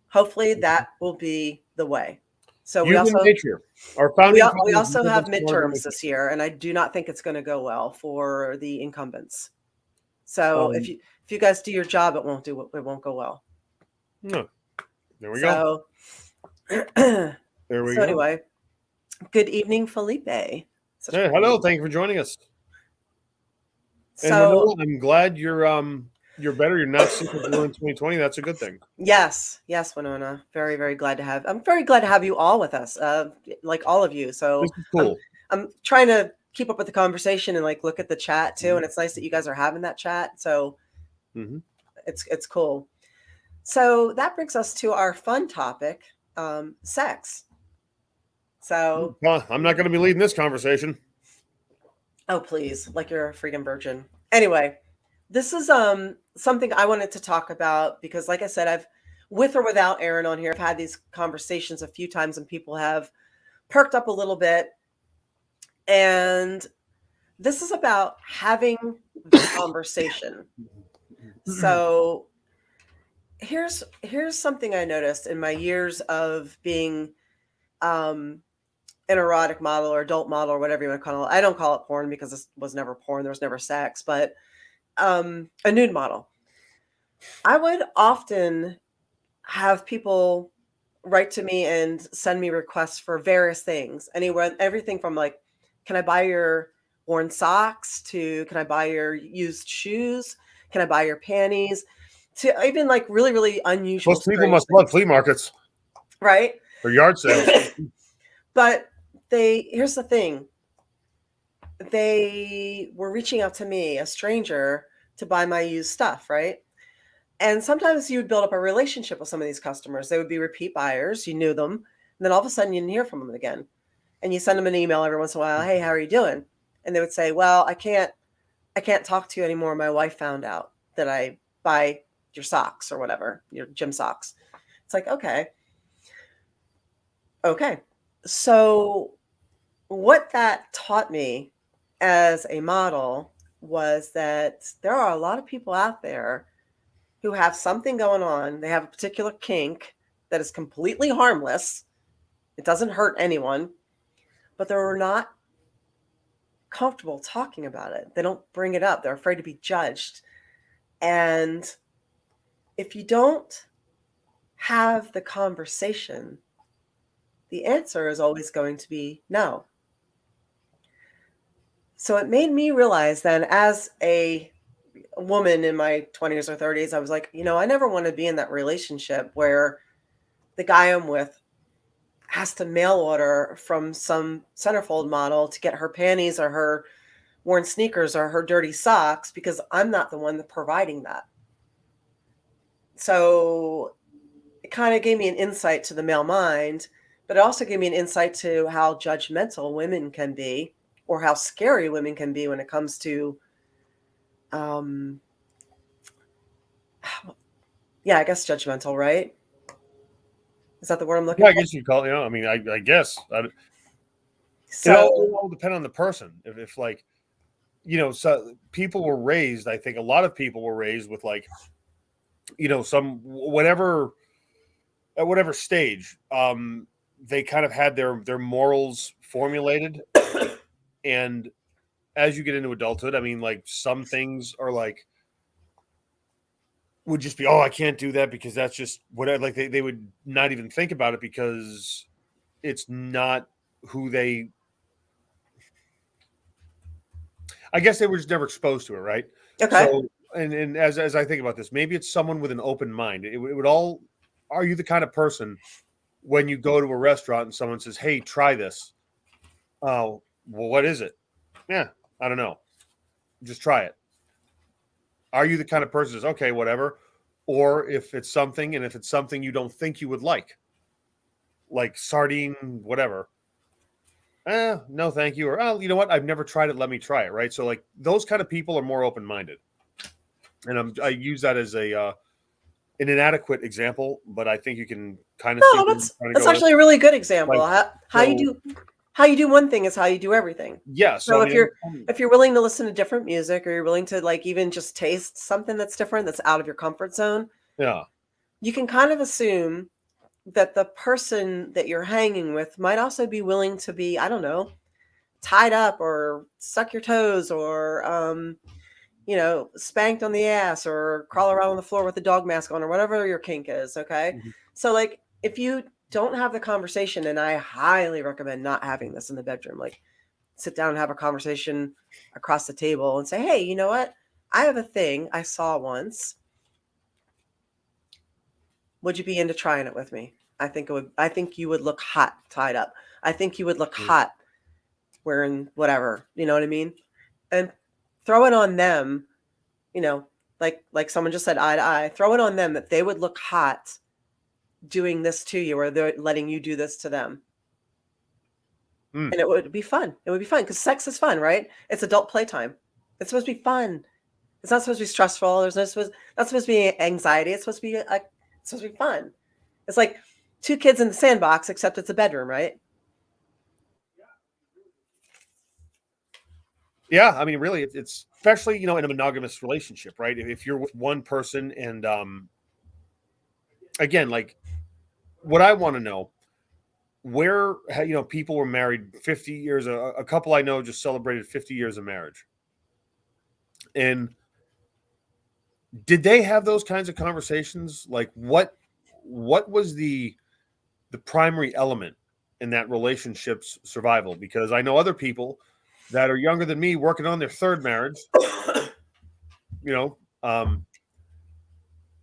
hopefully that will be the way. So we Human also nature. Our founding we fathers also knew have that's one of the midterms this year, and I do not think it's going to go well for the incumbents. So if you guys do your job, it won't go well. No. There we go. There we go. Anyway, good evening, Felipe. Hey, hello. Thank you for joining us. And So Manolo, I'm glad you're better. You're not sick as you were in 2020. That's a good thing. yes, Winona. Very, very glad to have. I'm very glad to have you all with us, like all of you. So This is cool. I'm trying to keep up with the conversation and like look at the chat too, and it's nice that you guys are having that chat. So it's cool. So that brings us to our fun topic, sex. So I'm not going to be leading this conversation. Oh, please, like you're a freaking virgin. Anyway, this is something I wanted to talk about because, like I said, I've, with or without Aron on here, I've had these conversations a few times and people have perked up a little bit. And this is about having the conversation. So here's something I noticed in my years of being an erotic model or adult model or whatever you want to call it. I don't call it porn because this was never porn. There was never sex, but a nude model. I would often have people write to me and send me requests for various things. Everything from like, can I buy your worn socks to can I buy your used shoes? Can I buy your panties? To even like really, really unusual. Most people must love flea markets. Right? Or yard sales. But here's the thing. They were reaching out to me, a stranger, to buy my used stuff, right? And sometimes you would build up a relationship with some of these customers. They would be repeat buyers. You knew them. And then all of a sudden you didn't hear from them again. And you send them an email every once in a while. Hey, how are you doing? And they would say, well, I can't talk to you anymore. My wife found out that I buy your socks or whatever, your gym socks. It's like, okay. So what that taught me as a model was that there are a lot of people out there who have something going on. They have a particular kink that is completely harmless. It doesn't hurt anyone, but they're not comfortable talking about it. They don't bring it up. They're afraid to be judged. And if you don't have the conversation, the answer is always going to be no. So it made me realize then, as a woman in my 20s or 30s, I was like, I never want to be in that relationship where the guy I'm with has to mail order from some centerfold model to get her panties or her worn sneakers or her dirty socks because I'm not the one providing that. So it kind of gave me an insight to the male mind, but it also gave me an insight to how judgmental women can be or how scary women can be when it comes to, I guess judgmental, right? Is that the word I'm looking for? I guess you call it, I mean, I guess. So it all depends on the person. If like, so people were raised, I think a lot of people were raised with like, some at whatever stage, they kind of had their morals formulated. And as you get into adulthood, I mean, like some things are like, would just be, I can't do that because that's just what they would not even think about it because it's not who I guess they were just never exposed to it. Right. Okay. So, and as I think about this, maybe it's someone with an open mind. It would all, are you the kind of person when you go to a restaurant and someone says, hey, try this. Oh, well, what is it? Yeah, I don't know. Just try it. Are you the kind of person who says, okay, whatever? Or if it's something you don't think you would like, like sardine, whatever. No, thank you. Or, oh, you know what? I've never tried it. Let me try it. Right. So like those kind of people are more open-minded. And I use that as an inadequate example, but I think you can kind of see No, where I'm trying to that's go with actually a really good example. Like, How you do one thing is how you do everything. yeah. So So I if mean, you're willing to listen to different music, or you're willing to like even just taste something that's different, that's out of your comfort zone, yeah. you can kind of assume that the person that you're hanging with might also be willing to be, I don't know, tied up or suck your toes or spanked on the ass or crawl around on the floor with a dog mask on or whatever your kink is. Okay. Mhm. So like if you don't have the conversation, and I highly recommend not having this in the bedroom, like sit down and have a conversation across the table and say, hey, you know what? I have a thing I saw once. Would you be into trying it with me? I think you would look hot tied up. I think you would look hot wearing whatever, you know what I mean? And throw it on them, like someone just said eye to eye, throw it on them that they would look hot doing this to you, or they're letting you do this to them. And it would be fun. It would be fun because sex is fun, right? It's adult playtime. It's supposed to be fun. It's not supposed to be stressful. There's not supposed to be anxiety. It's supposed to be fun. It's like two kids in the sandbox, except it's a bedroom, right? Yeah, I mean, really, it's especially in a monogamous relationship, right? If you're with one person, and again, like what I want to know, where people were married 50 years. A couple I know just celebrated 50 years of marriage, and did they have those kinds of conversations? Like, what was the primary element in that relationship's survival? Because I know other people that are younger than me working on their third marriage,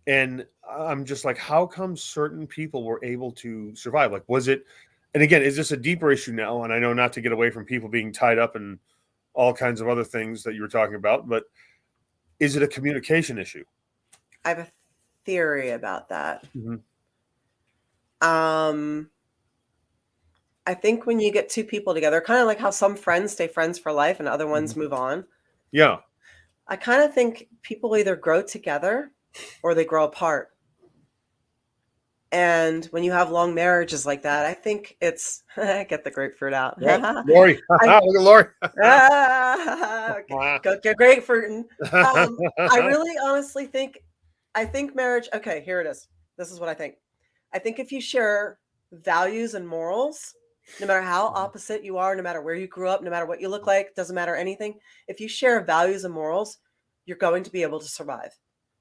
and I'm just like, how come certain people were able to survive? Like, was it, and again, is this a deeper issue now? And I know not to get away from people being tied up and all kinds of other things that you were talking about, but is it a communication issue? I have a theory about that. Mm-hmm. I think when you get two people together, kind of like how some friends stay friends for life and other ones move on. Yeah. I kind of think people either grow together or they grow apart. And when you have long marriages like that, I think it's get the grapefruit out. Yeah. Lori. Look at Lori. Go get grapefruit. I really honestly think, marriage, okay, here it is. This is what I think. I think if you share values and morals, no matter how opposite you are, no matter where you grew up, no matter what you look like, doesn't matter anything. If you share values and morals, you're going to be able to survive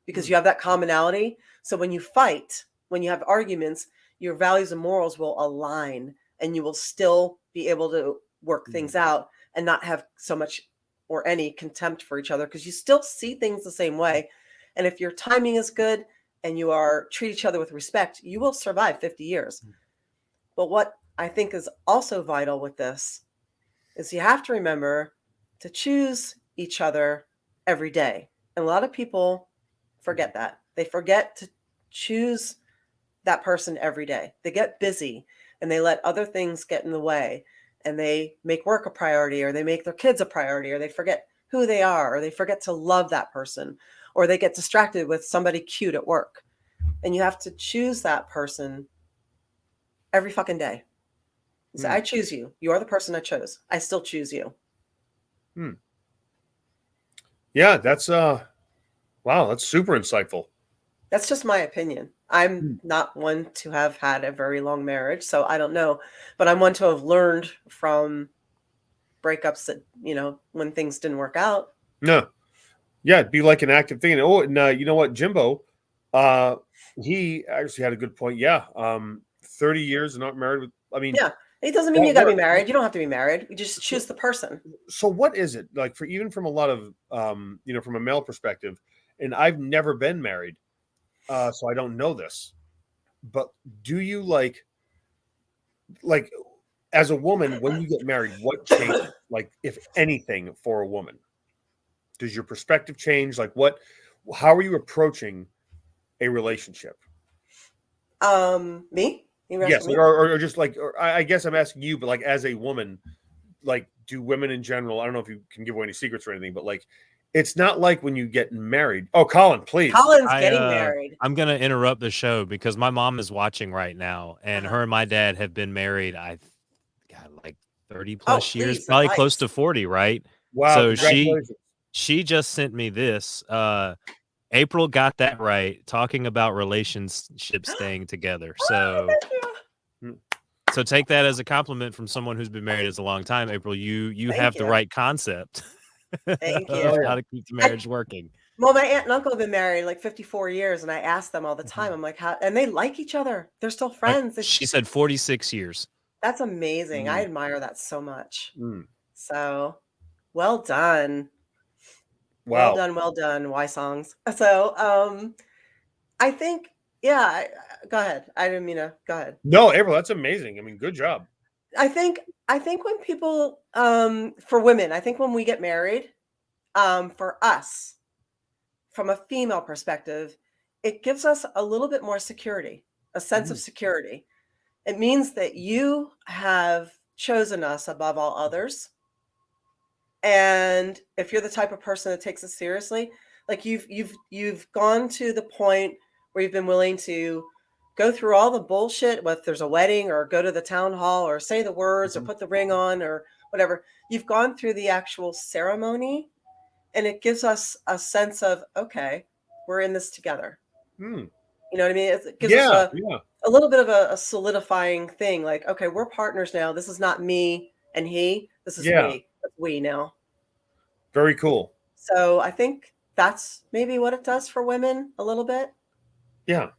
because you have that commonality. So when you fight, when you have arguments, your values and morals will align and you will still be able to work things out and not have so much or any contempt for each other because you still see things the same way. And if your timing is good and you treat each other with respect, you will survive 50 years. But what I think is also vital with this is you have to remember to choose each other every day. And a lot of people forget that. They forget to choose that person every day. They get busy and they let other things get in the way, and they make work a priority, or they make their kids a priority, or they forget who they are, or they forget to love that person, or they get distracted with somebody cute at work. And you have to choose that person every fucking day. So I choose you. You are the person I chose. I still choose you. Yeah, that's wow, that's super insightful. That's just my opinion. I'm not one to have had a very long marriage, so I don't know. But I'm one to have learned from breakups that, when things didn't work out. No. Yeah, it'd be like an active thing. Oh, and you know what, Jimbo, he actually had a good point. Yeah, 30 years and not married with. I mean, yeah, it doesn't mean you got to be married. You don't have to be married. You just choose the person. So, what is it like for even from a lot of from a male perspective? And I've never been married, so I don't know this. But do you like as a woman when you get married? What changes? Like, if anything, for a woman? Does your perspective change? Like how are you approaching a relationship? Me? You Yes, asking me? or just like, or I guess I'm asking you, but like as a woman, like do women in general, I don't know if you can give away any secrets or anything, but like it's not like when you get married. Oh, Colin, please. Colin's getting married. I'm gonna interrupt the show because my mom is watching right now, and her and my dad have been married. I got like 30 Oh, plus years, please, probably close advice. to 40, right? Wow, So congratulations. she just sent me this. April got that right, talking about relationships staying together. So Thank you. so take that as a compliment from someone who's been married as a long time. April, you Thank have the you. right concept Thank of you. how to keep the marriage working. Well, my aunt and uncle have been married like 54 years, and I ask them all the time. I'm like, how? And they like each other. They're still friends. She said 46 years. That's amazing. I Mm. admire that so much. Mm. So, well done. Wow. Well done. Y songs. So, I think, yeah. Go ahead. I didn't mean to. Go ahead. No, April, that's amazing. I mean, good job. I think when people, for women, I think when we get married, for us, from a female perspective, it gives us a little bit more security, a sense of security. It means that you have chosen us above all others. And if you're the type of person that takes it seriously, like you've gone to the point where you've been willing to go through all the bullshit, whether there's a wedding or go to the town hall or say the words or put the ring on or whatever. You've gone through the actual ceremony, and it gives us a sense of, okay, we're in this together. Mm. You know what I mean? It gives us Yeah. a little bit of a solidifying thing. Like, okay, we're partners now. This is not me and he. This is Yeah. we. It's we now. Very cool. So I think that's maybe what it does for women a little bit. Yeah.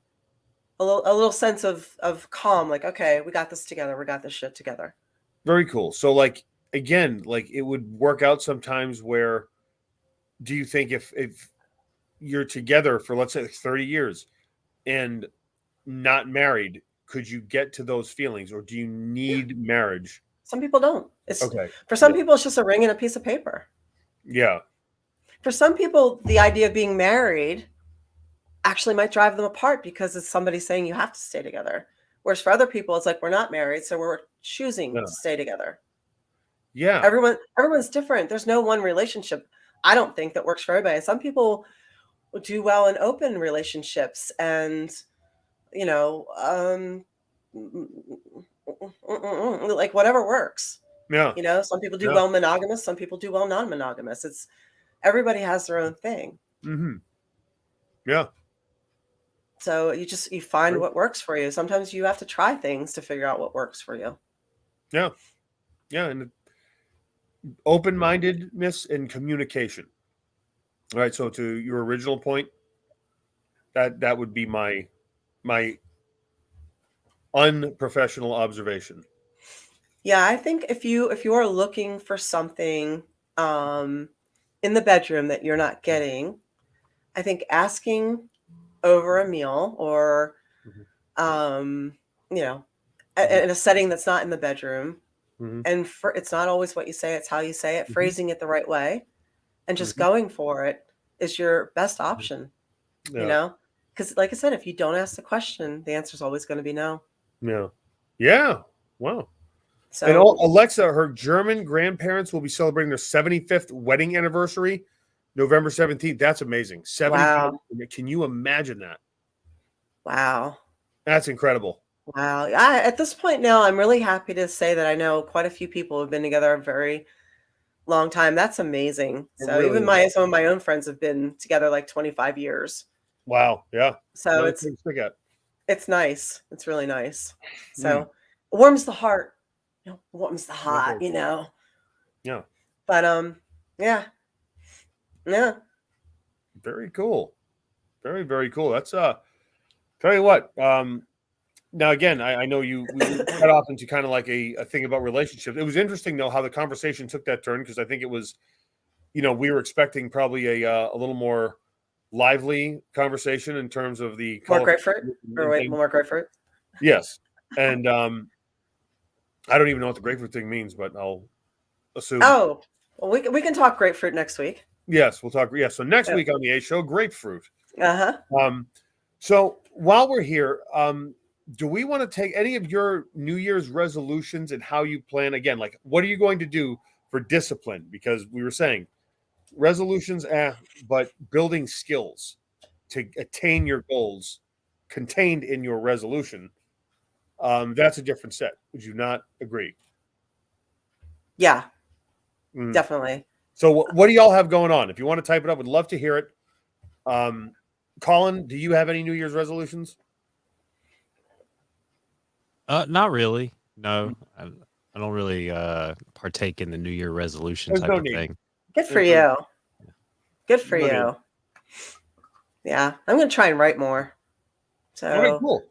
A little sense of calm. Like, okay, we got this together. We got this shit together. Very cool. So like again, like it would work out sometimes where do you think if you're together for let's say 30 years and not married, could you get to those feelings or do you need marriage? Some people don't. It's Okay. for some Yeah. people it's just a ring and a piece of paper. Yeah. For some people, the idea of being married actually might drive them apart because it's somebody saying you have to stay together. Whereas for other people, it's like we're not married, so we're choosing Yeah. to stay together. Yeah. Everyone's different. There's no one relationship, I don't think, that works for everybody. Some people do well in open relationships and, you know, like whatever works. Yeah. You know, some people do Yeah. well monogamous, some people do well non-monogamous. It's everybody has their own thing. Mm-hmm. Yeah. So you find True. what works for you. Sometimes you have to try things to figure out what works for you. Yeah. Yeah. And open-mindedness and communication. All right. So to your original point, that would be my unprofessional observation. Yeah, I think if you are looking for something in the bedroom that you're not getting, I think asking over a meal or you know, in a setting that's not in the bedroom, and it's not always what you say, it's how you say it, phrasing it the right way, and just going for it is your best option. Yeah. You know, because like I said, if you don't ask the question, the answer is always going to be no. Yeah. Yeah. Wow. So And Alexa, her German grandparents will be celebrating their 75th wedding anniversary, November 17th. That's amazing. 75. Wow. Can you imagine that? Wow. That's incredible. Wow. At this point now, I'm really happy to say that I know quite a few people who've been together a very long time. That's amazing. It So really even is. some of my own friends have been together like 25 years. Wow. Yeah. So Another it's thing to look at. it's nice. It's really nice. So it warms the heart. You know, warms the heart, you know. Yeah. But yeah. Yeah. Very cool. Very, very cool. That's tell you what, now again, I know we got off into kind of like a thing about relationships. It was interesting though how the conversation took that turn because I think it was, you know, we were expecting probably a little more lively conversation in terms of the More grapefruit? Or wait, more grapefruit? Yes. And I don't even know what the grapefruit thing means, but I'll assume. Oh, well, we can talk grapefruit next week. Yes, we'll talk. Yeah. So next week on the A Show, grapefruit. Uh-huh. So while we're here, do we want to take any of your New Year's resolutions and how you plan again? Like, what are you going to do for discipline? Because we were saying resolutions, but building skills to attain your goals contained in your resolution, that's a different set. Would you not agree? Yeah, Mm. definitely. So what do y'all have going on? If you want to type it up, would love to hear it. Colin, do you have any New Year's resolutions? Not really. No, I don't really partake in the New Year resolution There's type no of need. thing. Good for There's no- you. Good for no need. you. Yeah, I'm going to try and write more. So Okay, cool.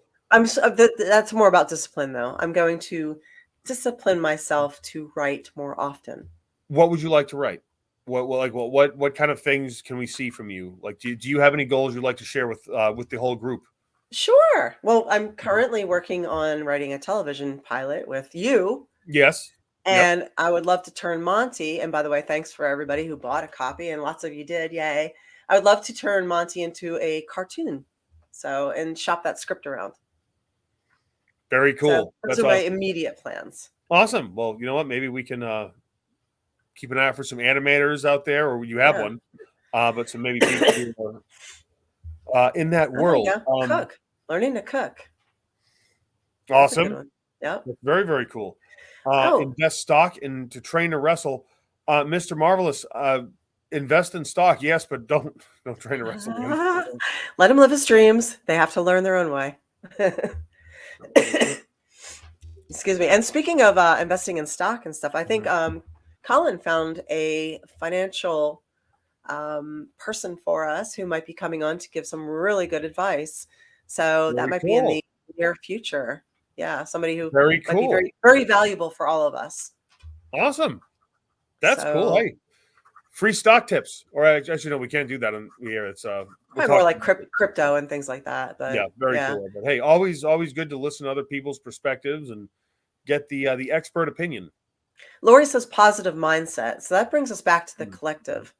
that's more about discipline, though. I'm going to discipline myself to write more often. What would you like to write? What kind of things can we see from you? Like, do you have any goals you'd like to share with the whole group? Sure. Well, I'm currently working on writing a television pilot with you. Yes. And I would love to turn Monty, and by the way, thanks for everybody who bought a copy, and lots of you did. Yay. I would love to turn Monty into a cartoon. So, and shop that script around. Very cool. So those That's are my awesome. immediate plans. Awesome. Well, you know what? Maybe we can keep an eye out for some animators out there, or you have Yeah. one. But some maybe people who are, in that world. Cook. Learning to cook. That's a good Awesome. one. Yep. That's very, very cool. Oh. Invest stock and to train to wrestle. Mr. Marvelous, invest in stock, yes, but don't train to wrestle. Let him live his dreams. They have to learn their own way. Excuse me. And speaking of investing in stock and stuff, I think Colin found a financial person for us who might be coming on to give some really good advice. So that might be in the near future. Yeah, somebody who Very might be cool. very, very valuable for all of us. Awesome. That's cool. Hey, free stock tips. Or actually, no, we can't do that on the air. It's probably more like crypto and things like that. But yeah, very cool. But hey, always good to listen to other people's perspectives and get the expert opinion. Lori says positive mindset. So that brings us back to the collective.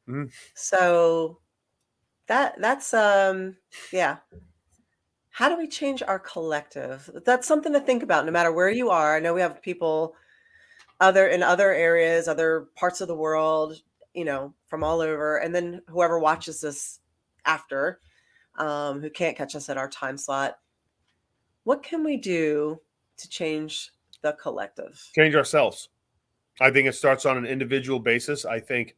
Mm. So that's yeah. How do we change our collective? That's something to think about no matter where you are. I know we have people in other areas, other parts of the world, from all over. And then whoever watches this after, who can't catch us at our time slot, what can we do to change the collective? Change ourselves. I think it starts on an individual basis. I think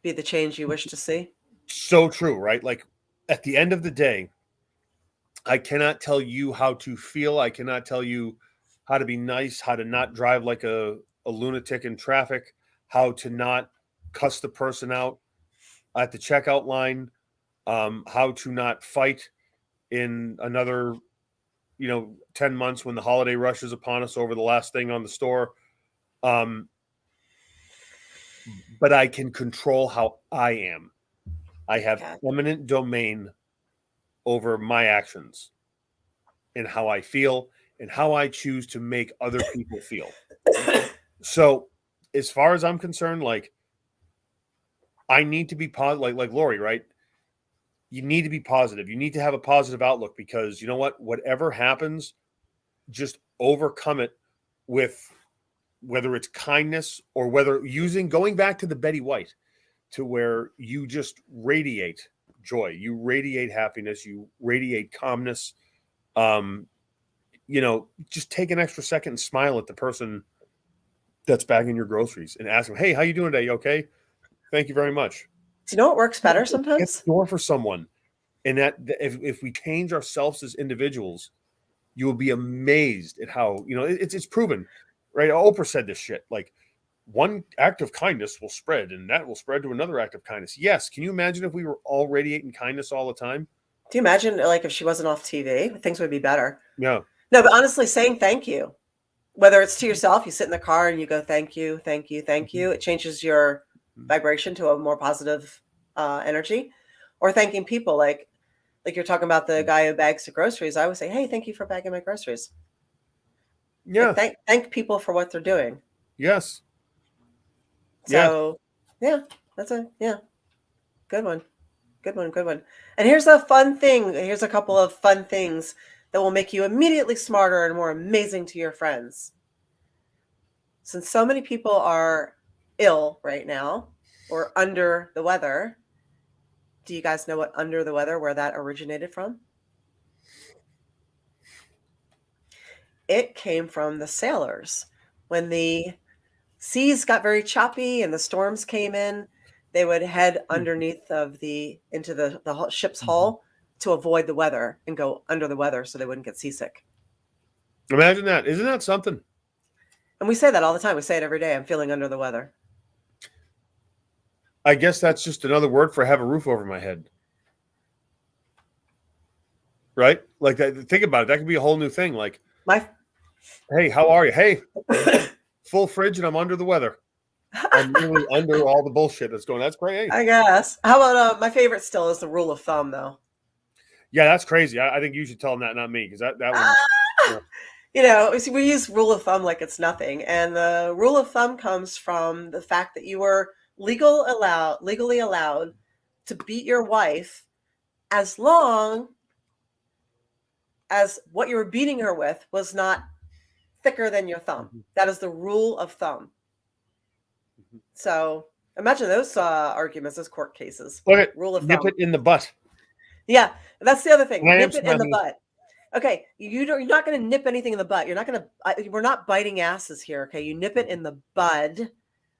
be the change you wish to see. So true, right? Like at the end of the day, I cannot tell you how to feel. I cannot tell you how to be nice, how to not drive like a lunatic in traffic, how to not cuss the person out at the checkout line, how to not fight in another, 10 months when the holiday rushes upon us over the last thing on the store. But I can control how I am. I have eminent domain over my actions and how I feel and how I choose to make other people feel. So as far as I'm concerned, like I need to be positive, like Lori, right? You need to be positive. You need to have a positive outlook because you know what? Whatever happens, just overcome it with whether it's kindness or going back to the Betty White, to where you just radiate joy, you radiate happiness, you radiate calmness. Just take an extra second and smile at the person that's bagging your groceries and ask them, "Hey, how you doing today? You okay? Thank you very much." Do you know what works better sometimes? Get the door for someone. And that if we change ourselves as individuals, you will be amazed at how, it's proven, right? Oprah said this shit, like one act of kindness will spread and that will spread to another act of kindness. Yes. Can you imagine if we were all radiating kindness all the time? Do you imagine like if she wasn't off TV, things would be better? Yeah. No, but honestly, saying thank you, whether it's to yourself, you sit in the car and you go, thank you, thank you, thank you. It changes your vibration to a more positive energy. Or thanking people like you're talking about the guy who bags the groceries. I always say, hey, thank you for bagging my groceries. Yeah. Like, thank people for what they're doing. Yes. So yeah, that's good one. Good one. And here's a fun thing. Here's a couple of fun things that will make you immediately smarter and more amazing to your friends. Since so many people are ill right now or under the weather, do you guys know what under the weather, where that originated from? It came from the sailors. When the seas got very choppy and the storms came in, they would head underneath into the ship's hull to avoid the weather and go under the weather so they wouldn't get seasick. Imagine that. Isn't that something? And we say that all the time. We say it every day. I'm feeling under the weather. I guess that's just another word for have a roof over my head. Right? Like that. Think about it. That could be a whole new thing. Like, hey, how are you? Hey, full fridge and I'm under the weather. I'm really under all the bullshit that's going on. That's great. I guess. How about my favorite still is the rule of thumb, though. Yeah, that's crazy. I think you should tell them that, not me, because that one. We use rule of thumb like it's nothing. And the rule of thumb comes from the fact that you were legally allowed to beat your wife as long as what you were beating her with was not thicker than your thumb. That is the rule of thumb. So imagine those arguments, those court cases. Okay, rule of nip thumb. it in the butt. Yeah, that's the other thing. I Nip it in the butt. Okay, you're not going to nip anything in the butt. We're not biting asses here. Okay, you nip it in the bud,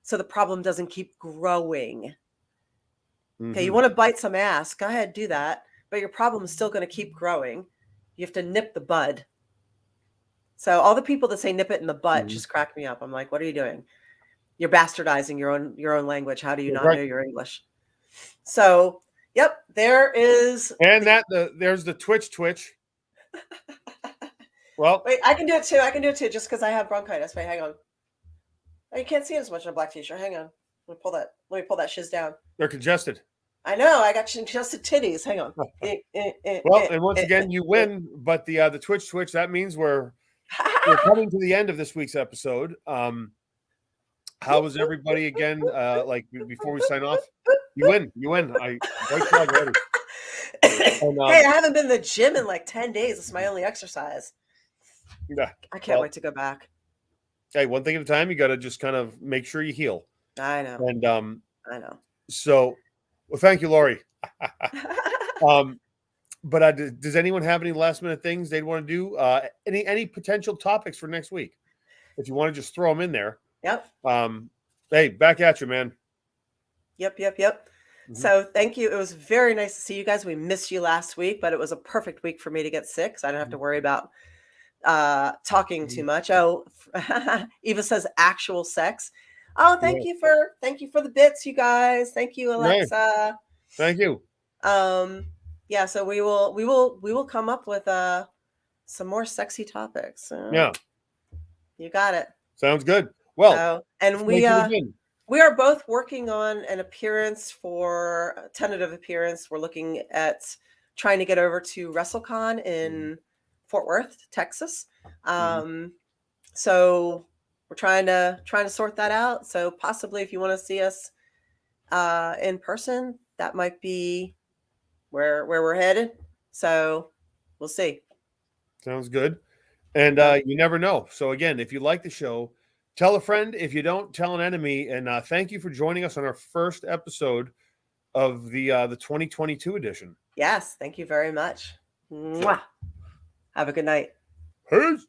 so the problem doesn't keep growing. Okay, you want to bite some ass? Go ahead, do that. But your problem is still going to keep growing. You have to nip the bud. So all the people that say nip it in the butt just crack me up. I'm like, what are you doing? You're bastardizing your own language. How do you not know your English? So, yep, there is. And there's the twitch. Well, wait, I can do it too. Just because I have bronchitis. Wait, hang on. Oh, you can't see it as much in a black t-shirt. Hang on. Let me pull that shiz down. They're congested. I know. I got congested titties. Hang on. Well, and once again, you win. But the twitch. That means we're coming to the end of this week's episode. How was everybody again? Like before we sign off, you win. Great job, ready. And, hey, I haven't been to the gym in like 10 days. It's my only exercise. Yeah, I can't wait to go back. Hey, one thing at a time. You got to just kind of make sure you heal. I know. And I know. So, well, thank you, Lori. But does anyone have any last minute things they'd want to do? Any potential topics for next week? If you want to just throw them in there. Yep. Hey, back at you, man. Yep. So thank you. It was very nice to see you guys. We missed you last week, but it was a perfect week for me to get sick, so I don't have to worry about talking too much. Oh, Eva says actual sex. Oh, thank you for the bits, you guys. Thank you, Alexa. Right. Thank you. Yeah, so we will come up with some more sexy topics. Yeah. You got it. Sounds good. Well, and we are both working on an appearance for a tentative appearance. We're looking at trying to get over to WrestleCon in Fort Worth, Texas. So we're trying to sort that out. So possibly if you want to see us in person, that might be where we're headed. So we'll see. Sounds good. And you never know. So again, if you like the show, tell a friend. If you don't, tell an enemy. And thank you for joining us on our first episode of the 2022 edition. Yes, thank you very much. Mwah. Have a good night. Peace.